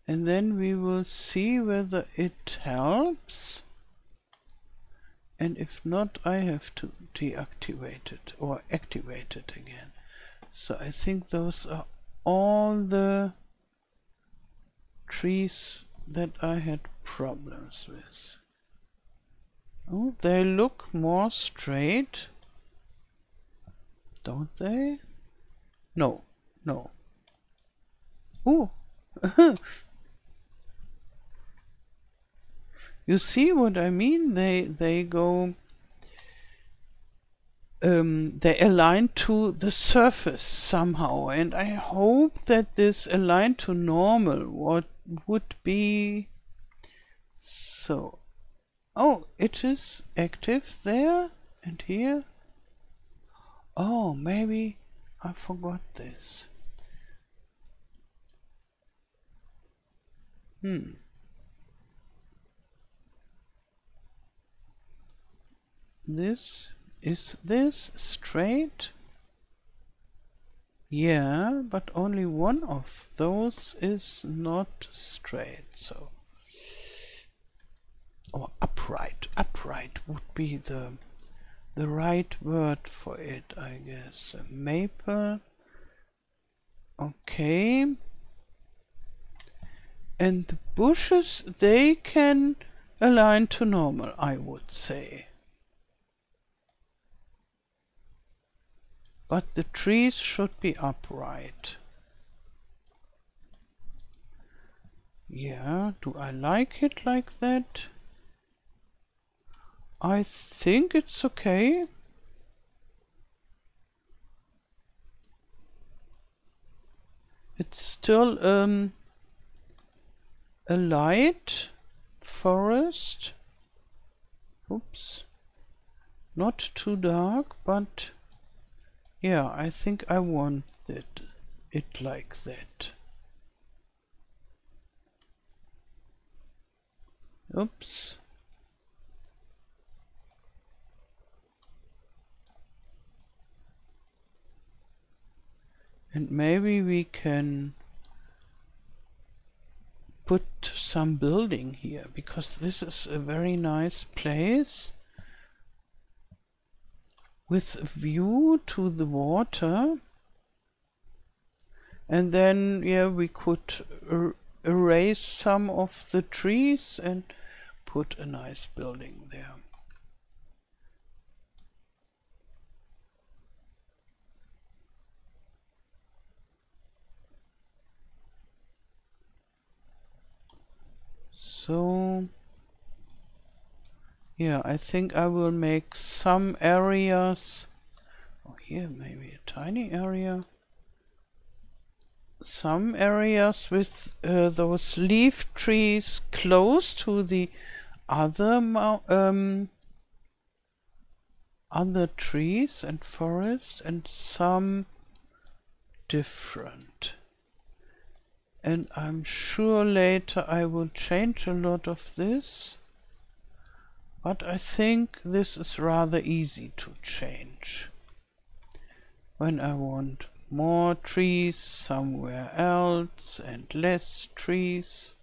Speaker 1: and then we will see whether it helps, and if not I have to deactivate it or activate it again. So I think those are all the trees that I had problems with. Oh, they look more straight, don't they? No, no. Oh, you see what I mean? They go. They align to the surface somehow, and I hope that this align to normal. What would be so? Oh, it is active there and here. Oh, maybe I forgot this. Is this straight? Yeah, but only one of those is not straight, so. Or upright. Upright would be the right word for it, I guess. A maple. Okay. And the bushes, they can align to normal, I would say. But the trees should be upright. Yeah, do I like it like that? I think it's okay. It's still a light forest. Oops. Not too dark, but yeah, I think I want it like that. Oops. And maybe we can put some building here, because this is a very nice place with a view to the water. And then, yeah, we could erase some of the trees and put a nice building there. So, yeah, I think I will make some areas. Oh, here maybe a tiny area. Some areas with those leaf trees close to the other other trees and forest, and some different. And I'm sure later I will change a lot of this, but I think this is rather easy to change. When I want more trees somewhere else and less trees.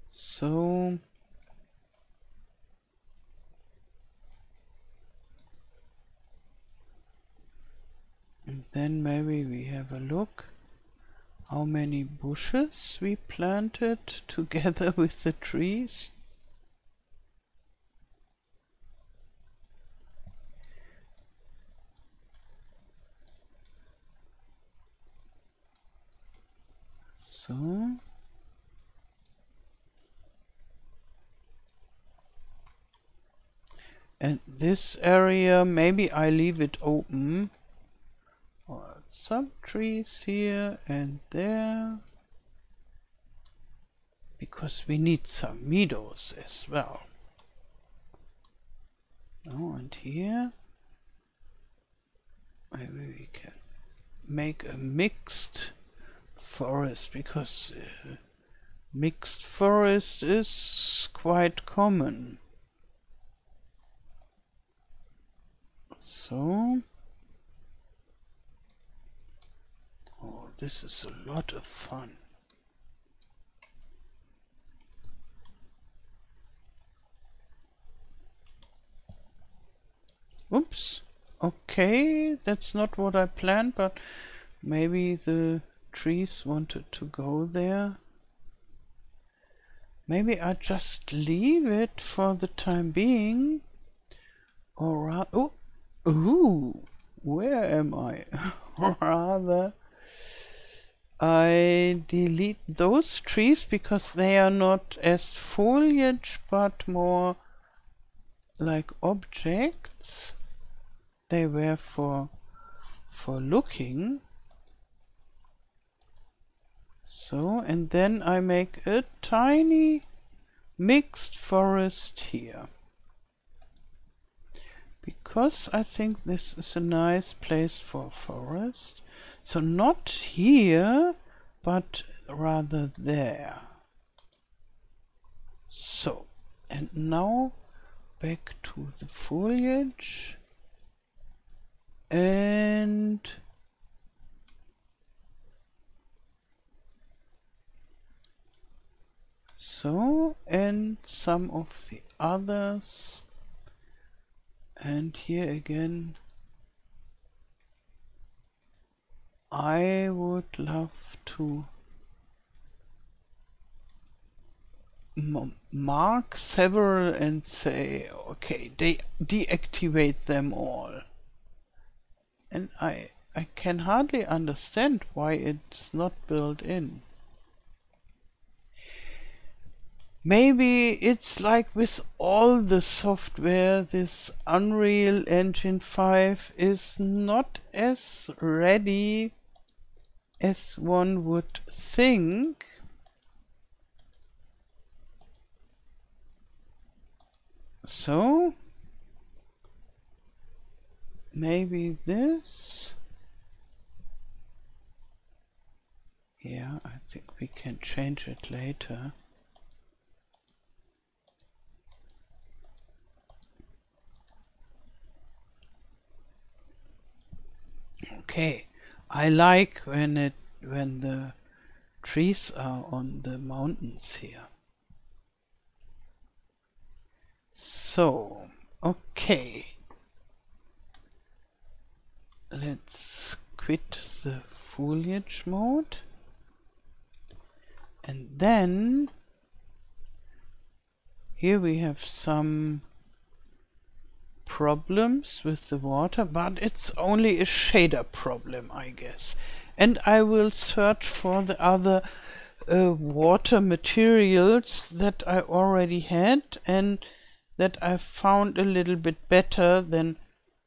Speaker 1: So and then maybe we have a look how many bushes we planted together with the trees. So, and this area, maybe I leave it open. Or some trees here and there, because we need some meadows as well. Oh, and here maybe we can make a mixed forest, because mixed forest is quite common. So, oh, this is a lot of fun. Oops. Okay, that's not what I planned, but maybe the trees wanted to go there. Maybe I just leave it for the time being. Or ooh, where am I? Rather, I delete those trees because they are not as foliage, but more like objects. They were for looking. So, and then I make a tiny mixed forest here, because I think this is a nice place for forest. So not here, but rather there. So, and now back to the foliage, and so, and some of the others. And here again, I would love to mark several and say, okay, they deactivate them all. And I can hardly understand why it's not built in. Maybe it's like with all the software, this Unreal Engine 5 is not as ready as one would think. So maybe this. Yeah, I think we can change it later. Okay, I like when the trees are on the mountains here. So, okay. Let's quit the foliage mode. And then here we have some problems with the water, but it's only a shader problem, I guess. And I will search for the other water materials that I already had and that I found a little bit better than,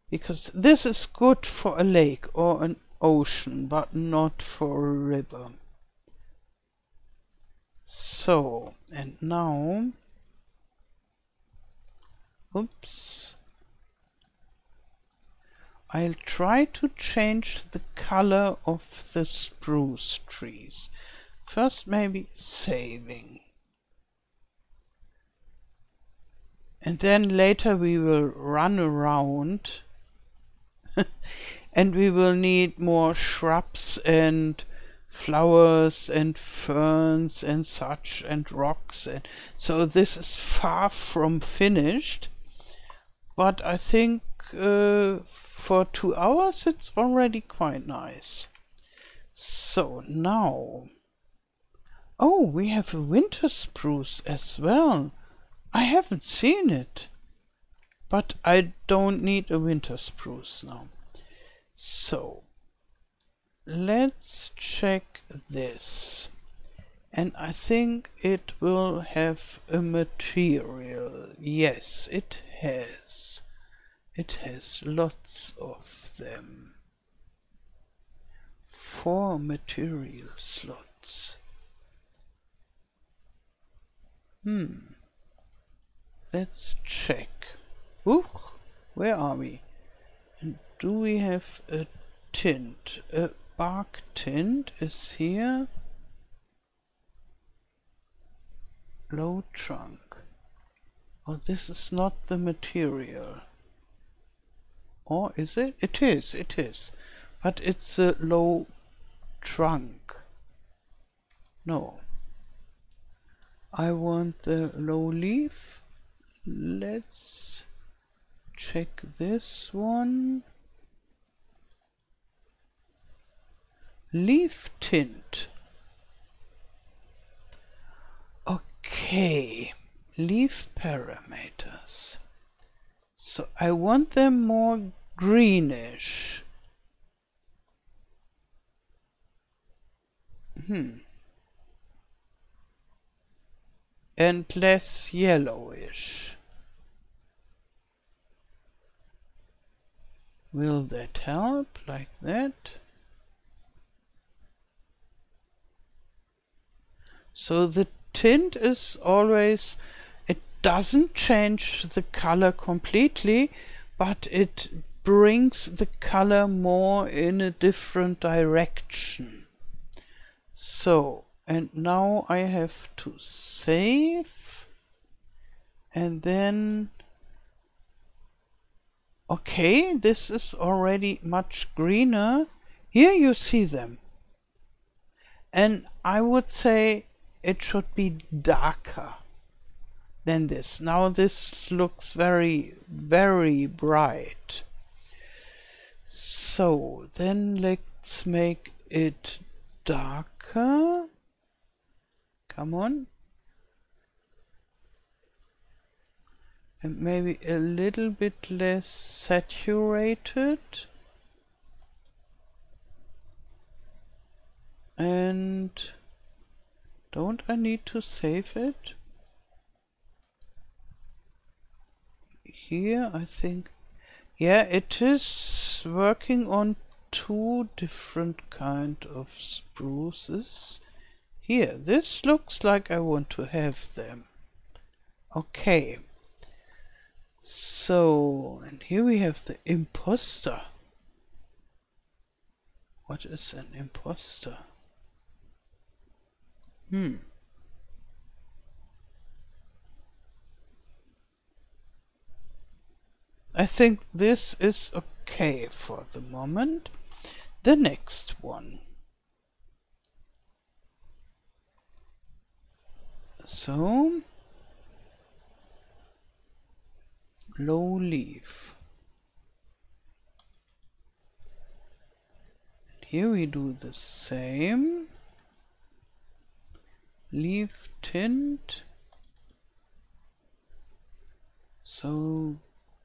Speaker 1: because this is good for a lake or an ocean, but not for a river. So, and now, oops, I'll try to change the color of the spruce trees. First maybe saving. And then later we will run around and we will need more shrubs and flowers and ferns and such and rocks, and so this is far from finished, but I think for 2 hours it's already quite nice. So now, oh, we have a winter spruce as well. I haven't seen it, but I don't need a winter spruce now. So let's check this, and I think it will have a material. Yes, it has. It has lots of them. 4 material slots. Let's check. Ooh, where are we? And do we have a tint? A bark tint is here. Low trunk. Oh, this is not the material. Or is it? It is. But it's a low trunk. No. I want the low leaf. Let's check this one. Leaf tint. Okay, leaf parameters. So I want them more greenish. And less yellowish. Will that help? Like that? So the tint is always, it doesn't change the color completely, but it brings the color more in a different direction. So, and now I have to save, and then, okay, this is already much greener. Here you see them. And I would say it should be darker than this. Now this looks very, very bright. So then let's make it darker. Come on. And maybe a little bit less saturated. And don't I need to save it? here, I think. Yeah, it is working on two different kind of spruces. Here, this looks like I want to have them. Okay. So, and here we have the imposter. What is an imposter? I think this is okay for the moment. The next one. So, low leaf. And here we do the same. Leaf tint. So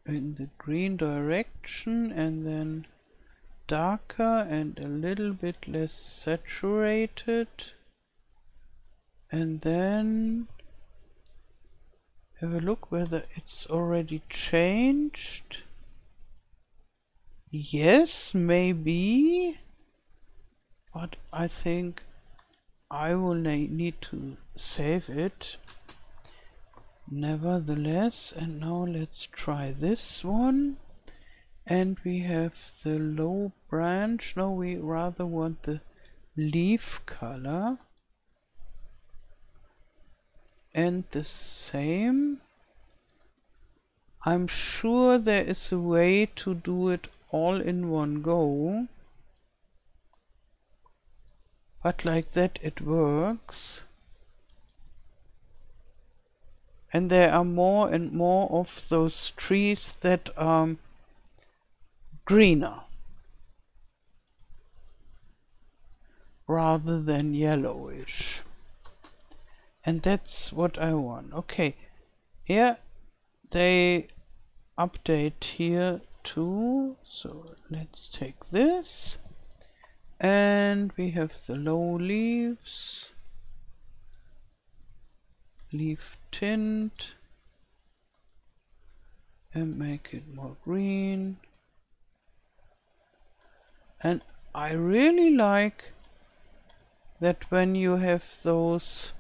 Speaker 1: in the green direction, and then darker and a little bit less saturated, and then have a look whether it's already changed. Yes, maybe, but I think I will need to save it nevertheless. And now let's try this one, and we have the low branch. No, we rather want the leaf color, and the same. I'm sure there is a way to do it all in one go, but like that it works. And there are more and more of those trees that are greener rather than yellowish. And that's what I want. Okay, yeah, they update here too. So let's take this. And we have the low leaves. Leaf tint. And make it more green. And I really like that when you have those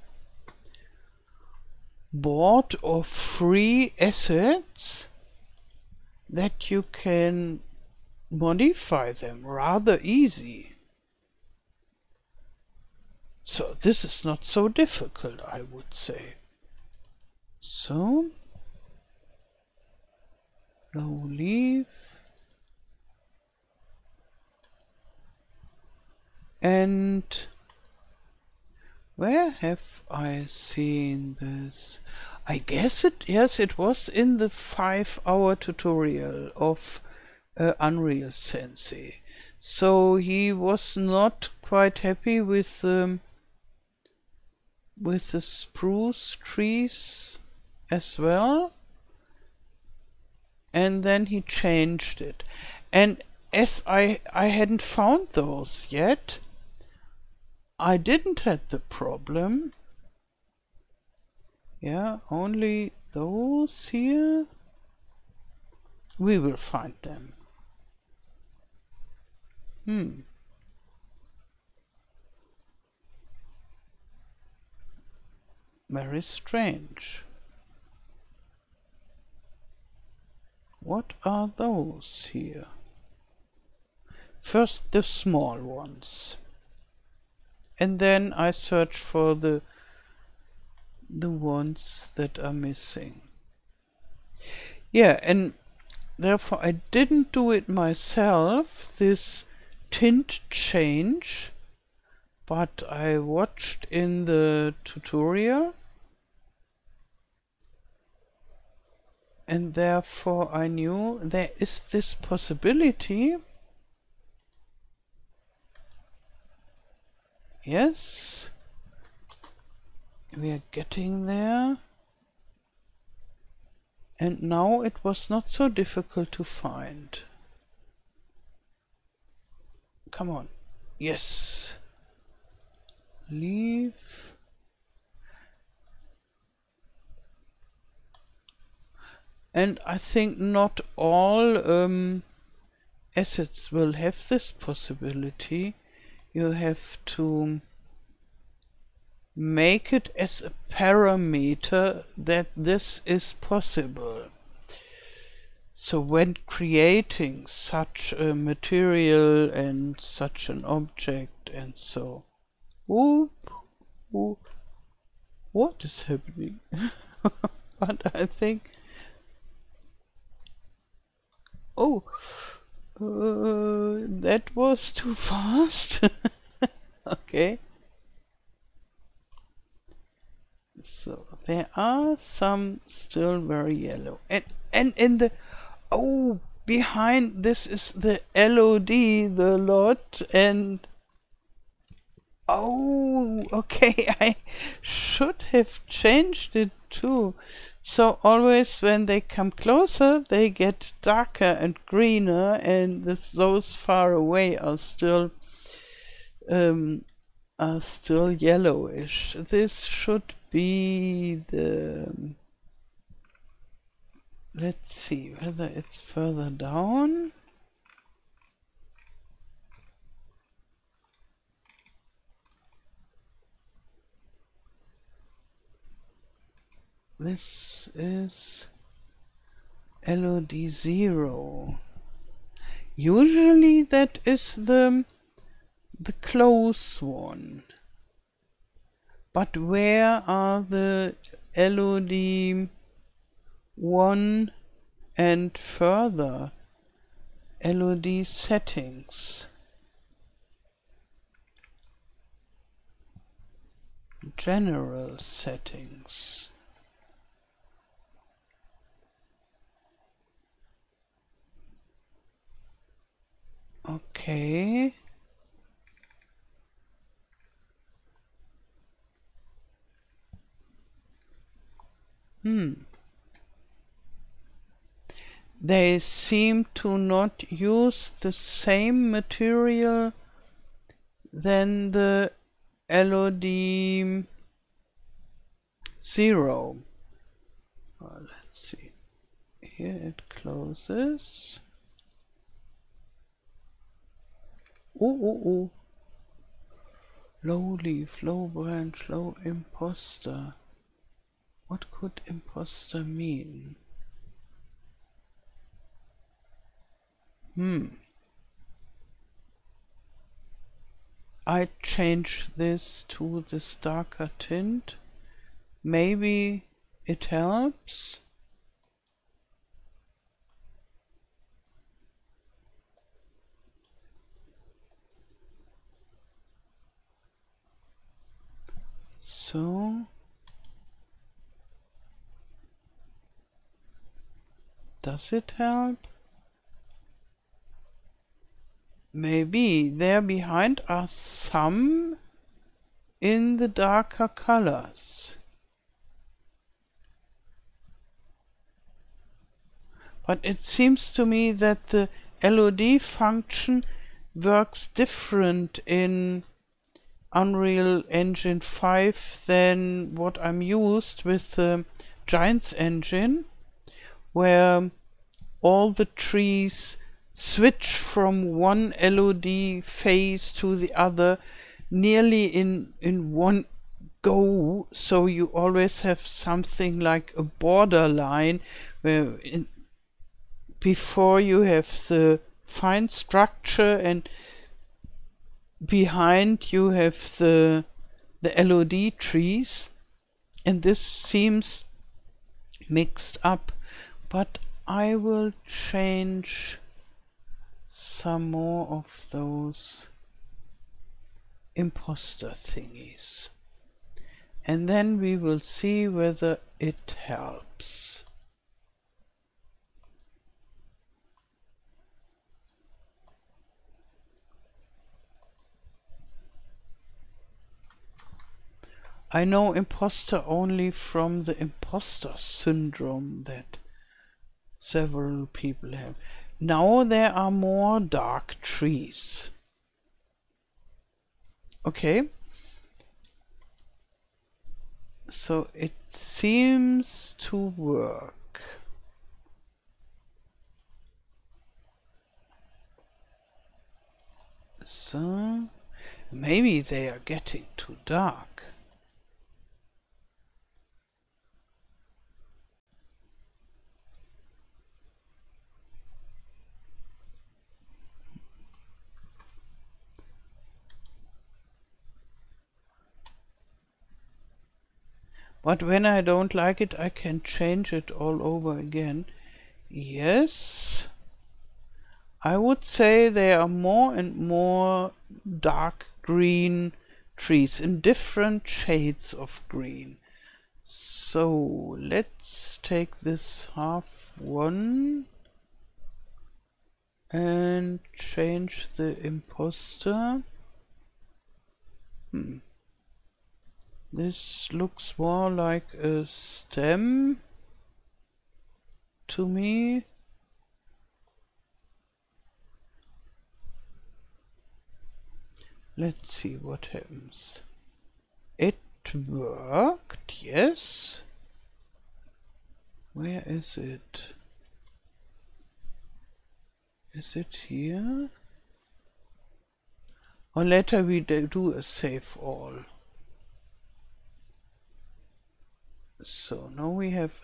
Speaker 1: bought or free assets, that you can modify them rather easy. So this is not so difficult, I would say. So, low leaf. And where have I seen this? I guess yes, it was in the 5-hour tutorial of Unreal Sensei. So he was not quite happy with the spruce trees as well. And then he changed it. And as I hadn't found those yet, I didn't have the problem. Yeah, only those here. We will find them. Very strange. What are those here? First the small ones. And then I search for the ones that are missing. Yeah, and therefore I didn't do it myself, this tint change, but I watched in the tutorial, and therefore I knew there is this possibility. Yes, we are getting there. And now it was not so difficult to find. Come on. Yes. Leaf. And I think not all assets will have this possibility. You have to make it as a parameter that this is possible. So when creating such a material and such an object and so, whoop, whoop, what is happening? But I think, oh, that was too fast. Okay. So there are some still very yellow. And in the, oh, behind this is the LOD, the lot, and oh, okay, I should have changed it too. So always when they come closer, they get darker and greener, and those far away are still yellowish. This should be the, let's see whether it's further down. This is LOD 0. Usually that is the close one. But where are the LOD 1 and further LOD settings? General settings. Okay. They seem to not use the same material than the LOD 0. Well, let's see. Here it closes. Oh. Low leaf, low branch, low imposter. What could imposter mean? I change this to this darker tint. Maybe it helps. So does it help? Maybe there behind are some in the darker colors. But it seems to me that the LOD function works different in Unreal Engine 5 than what I'm used with the Giants engine, where all the trees switch from one LOD phase to the other nearly in one go, so you always have something like a borderline where before you have the fine structure and behind you have the LOD trees, and this seems mixed up, but I will change some more of those imposter thingies, and then we will see whether it helps. I know imposter only from the imposter syndrome that several people have. Now there are more dark trees. Okay. So it seems to work. So maybe they are getting too dark. But when I don't like it, I can change it all over again. Yes, I would say there are more and more dark green trees in different shades of green. So let's take this half one and change the imposter. This looks more like a stem to me. Let's see what happens. It worked, yes. Where is it? Is it here? Or later we do a save all. So now we have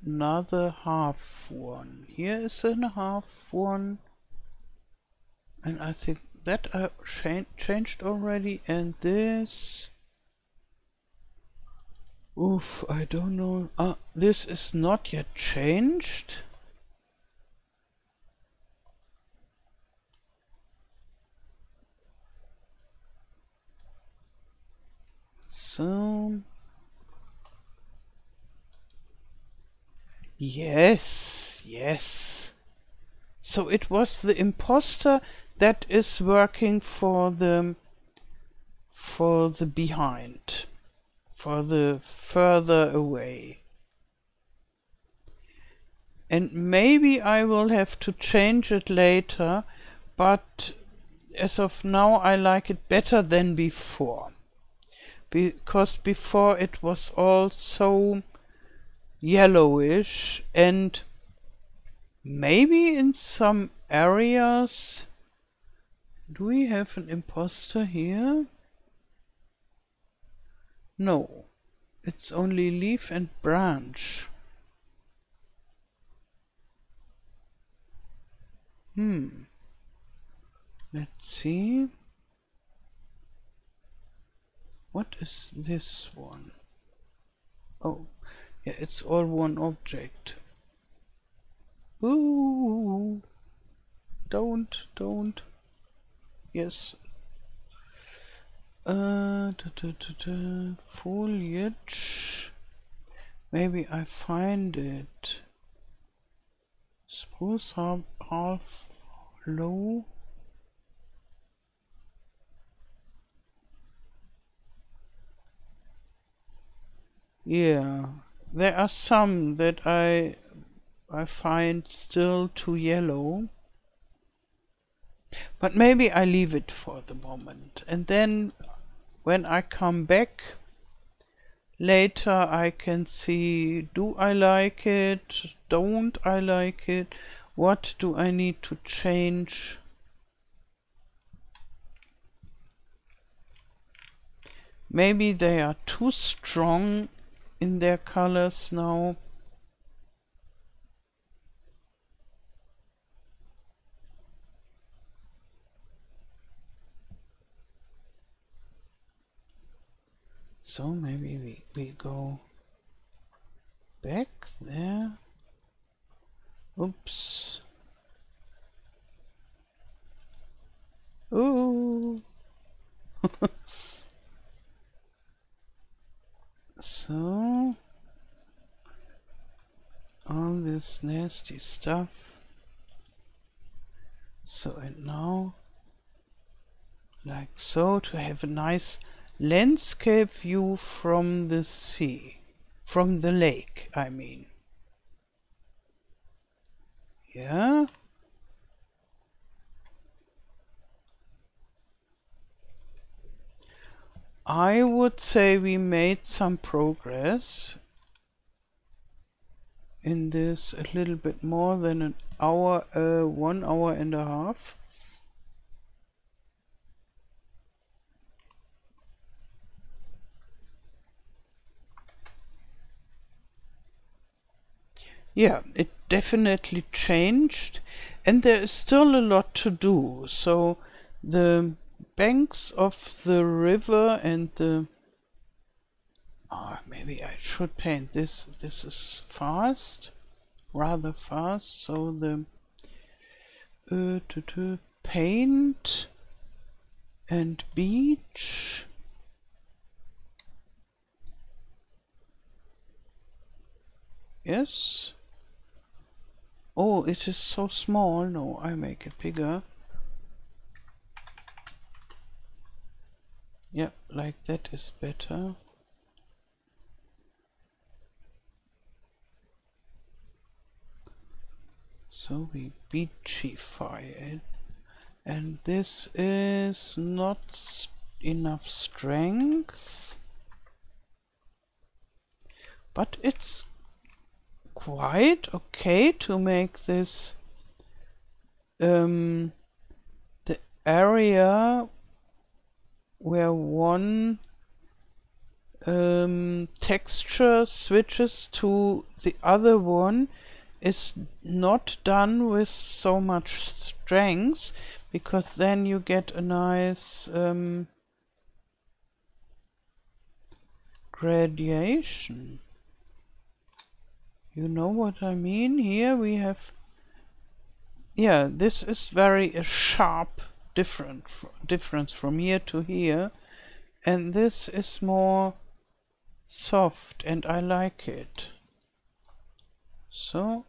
Speaker 1: another half one. Here is a half one. And I think that I changed already. And this... Oof, I don't know. This is not yet changed. So... Yes, yes. So it was the imposter that is working for the behind, for the further away. And maybe I will have to change it later, but as of now I like it better than before. Because before it was all so yellowish, and maybe in some areas... Do we have an imposter here? No, it's only leaf and branch. Let's see. What is this one? Oh, yeah, it's all one object. Ooh, don't. Yes. Foliage. Maybe I find it. Spruce half low. Yeah, there are some that I find still too yellow. But maybe I leave it for the moment, and then when I come back later I can see, do I like it, don't I like it, what do I need to change. Maybe they are too strong in their colors now. So maybe we go back there. Oops. Ooh. So all this nasty stuff. So, and now like so, to have a nice landscape view from the sea, from the lake, I mean. Yeah. I would say we made some progress in this, a little bit more than an hour, 1 hour and a half. yeah, it definitely changed, and there is still a lot to do. So the banks of the river and the maybe I should paint this. This is fast, rather fast. So the to paint and beach. Yes. Oh, it is so small. No, I make it bigger. Yeah, like that is better. So we beachify it. And this is not enough strength. But it's quite okay to make this the area where one texture switches to the other one is not done with so much strength, because then you get a nice gradation. You know what I mean? Here we have, this is very a sharp difference from here to here, and this is more soft, and I like it. So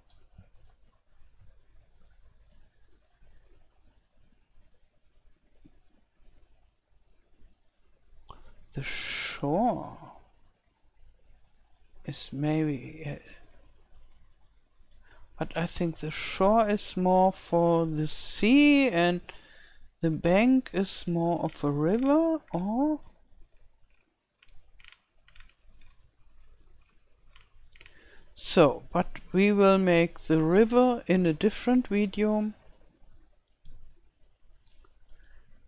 Speaker 1: the shore is maybe but I think the shore is more for the sea and the bank is more of a river, or so, but we will make the river in a different video,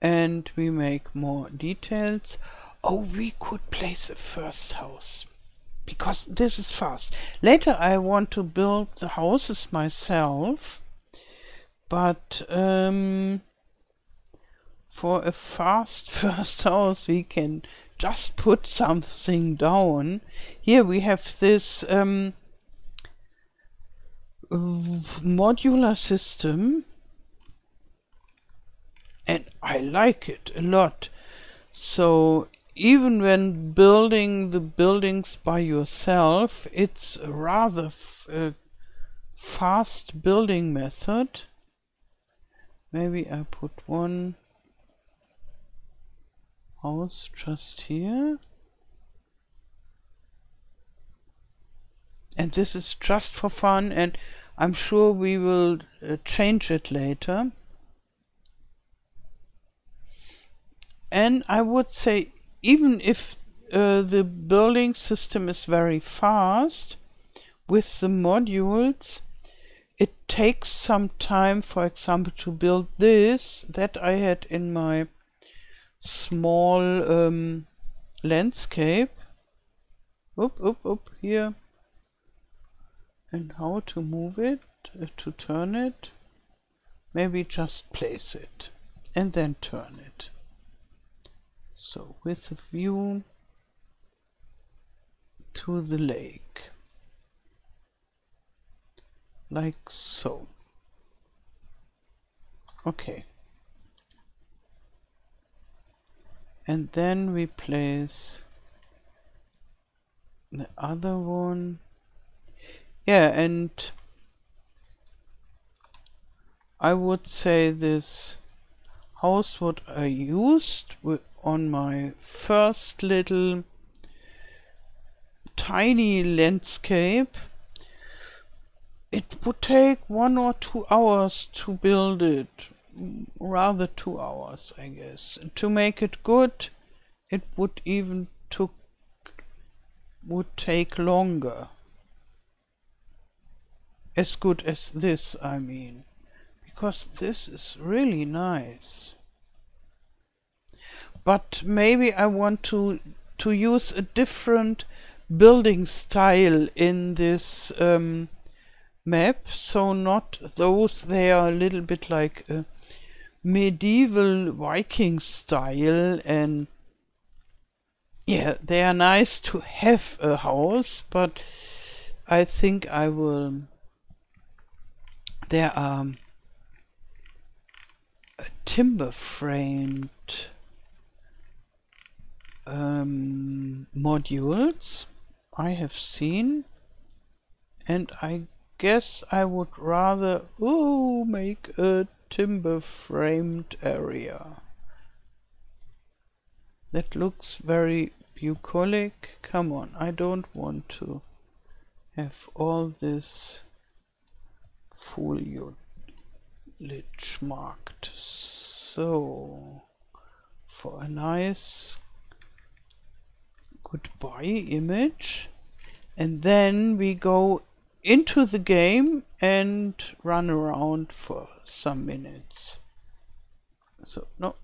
Speaker 1: and we make more details. Oh, we could place a first house, because this is fast. Later I want to build the houses myself, but for a fast first house we can just put something down. Here we have this modular system, and I like it a lot. So even when building the buildings by yourself, it's a rather fast building method. Maybe I put one house just here. And this is just for fun, and I'm sure we will change it later. And I would say, even if the building system is very fast with the modules, it takes some time, for example, to build this that I had in my small landscape. Up here. And how to move it, to turn it. Maybe just place it and then turn it. So with a view to the lake, like so. Okay. And then we place the other one. Yeah, and I would say this house what I used on my first little tiny landscape, it would take 1 or 2 hours to build it. Rather 2 hours, I guess. To make it good, it would even take longer. As good as this, I mean, because this is really nice. But maybe I want to use a different building style in this map, so not those, they are a little bit like a medieval Viking style, and yeah, they are nice to have a house, but I think I will, there are timber framed modules I have seen, and I guess I would rather make a timber framed area. That looks very bucolic. Come on, I don't want to have all this foliage marked. So for a nice goodbye image, and then we go into the game and run around for some minutes. So not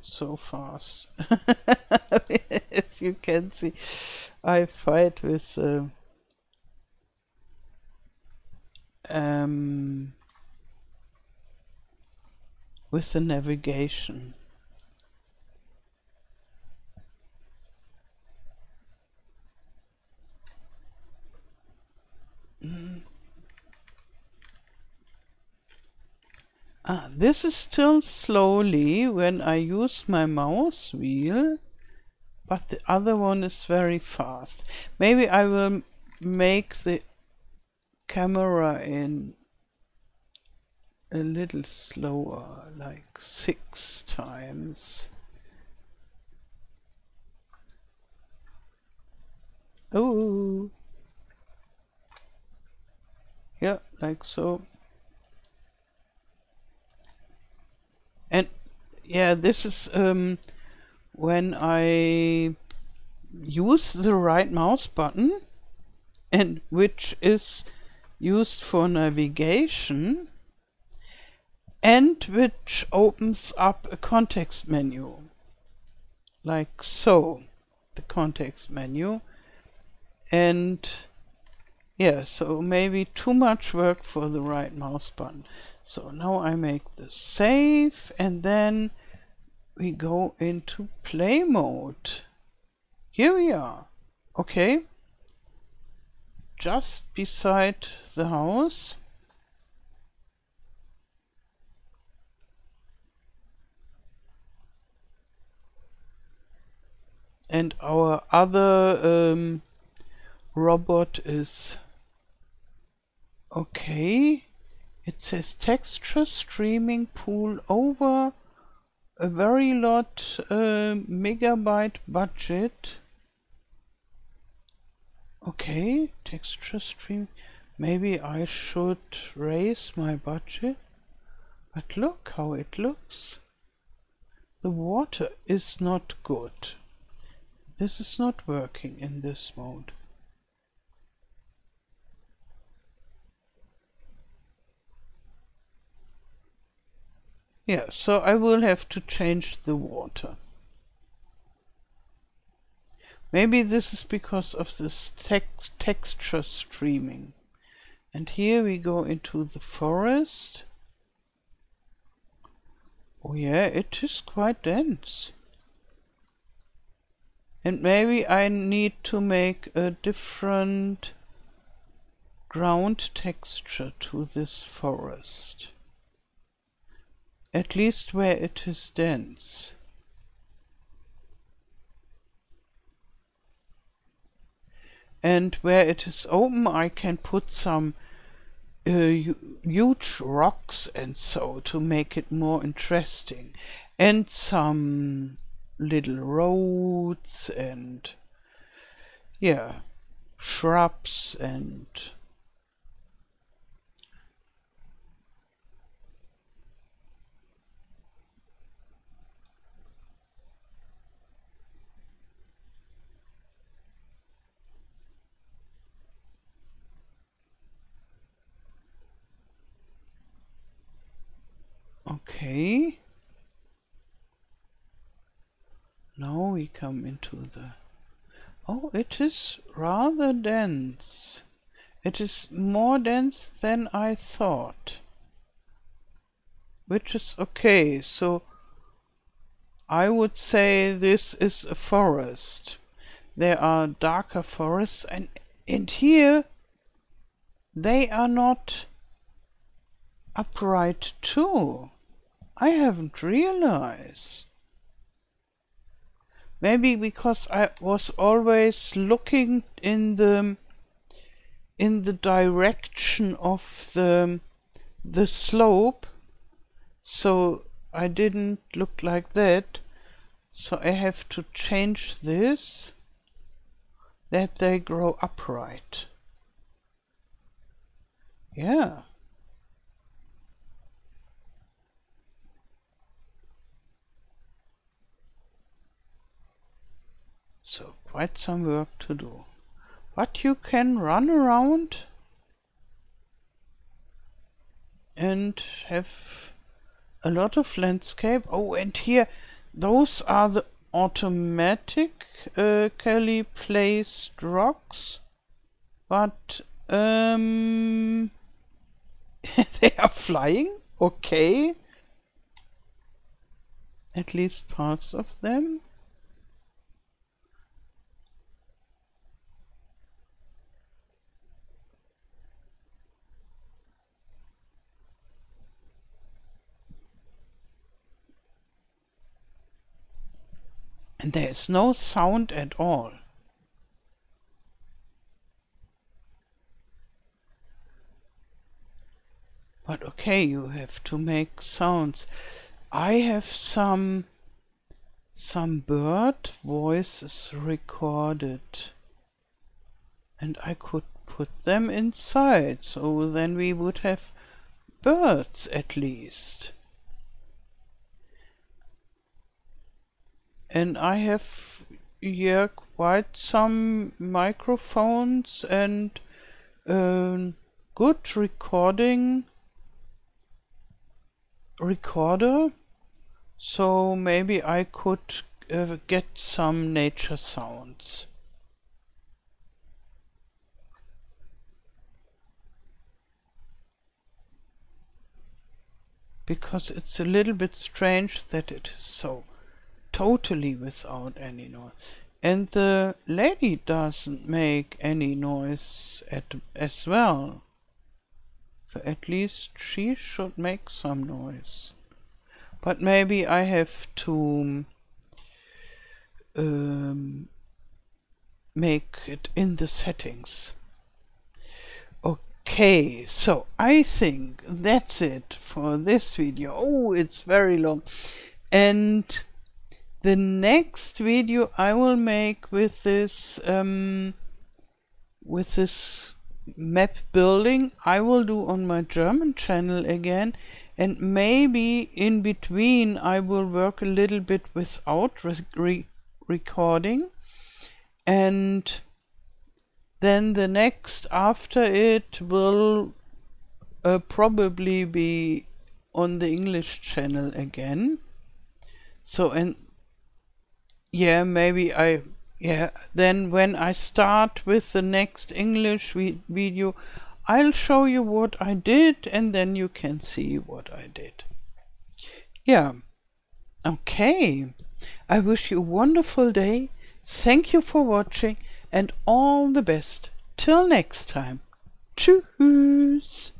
Speaker 1: so fast. As you can see, I fight with the navigation. This is still slowly when I use my mouse wheel, but the other one is very fast. Maybe I will make the camera in a little slower, like 6 times. Oh, yeah, like so. And yeah, this is when I use the right mouse button, and which is used for navigation, and which opens up a context menu, like so, the context menu. And yeah, so maybe too much work for the right mouse button. So now I make the save, and then we go into play mode. Here we are. Okay. Just beside the house. And our other robot is okay. It says texture streaming pool over a very lot megabyte budget. Okay, texture stream. Maybe I should raise my budget. But look how it looks. The water is not good. This is not working in this mode. Yeah, so I will have to change the water. Maybe this is because of this texture streaming. And here we go into the forest. Oh yeah, it is quite dense. And maybe I need to make a different ground texture to this forest. At least where it is dense. And where it is open, I can put some huge rocks and so to make it more interesting. And some little roads and yeah, shrubs and okay. Now we come into the Oh, it is rather dense. It is more dense than I thought, which is okay. So I would say this is a forest. There are darker forests, and here they are not upright too. I haven't realized. Maybe because I was always looking in the direction of the slope, so I didn't look like that. So I have to change this, that they grow upright. Yeah. So quite some work to do. But you can run around and have a lot of landscape. Oh, and here, those are the automatically placed rocks, but they are flying, okay. At least parts of them. And there is no sound at all. But okay, you have to make sounds. I have some bird voices recorded, and I could put them inside, so then we would have birds at least. And I have here quite some microphones and good recorder, so maybe I could get some nature sounds. Because it's a little bit strange that it is so totally without any noise. And the lady doesn't make any noise as well. So at least she should make some noise. But maybe I have to make it in the settings. Okay, so I think that's it for this video. Oh, it's very long. And the next video I will make with this map building I will do on my German channel again, and maybe in between I will work a little bit without recording, and then the next after it will probably be on the English channel again. So, and yeah, maybe then when I start with the next English video, I'll show you what I did, and then you can see what I did. Yeah. Okay. I wish you a wonderful day. Thank you for watching, and all the best. Till next time. Tschüss.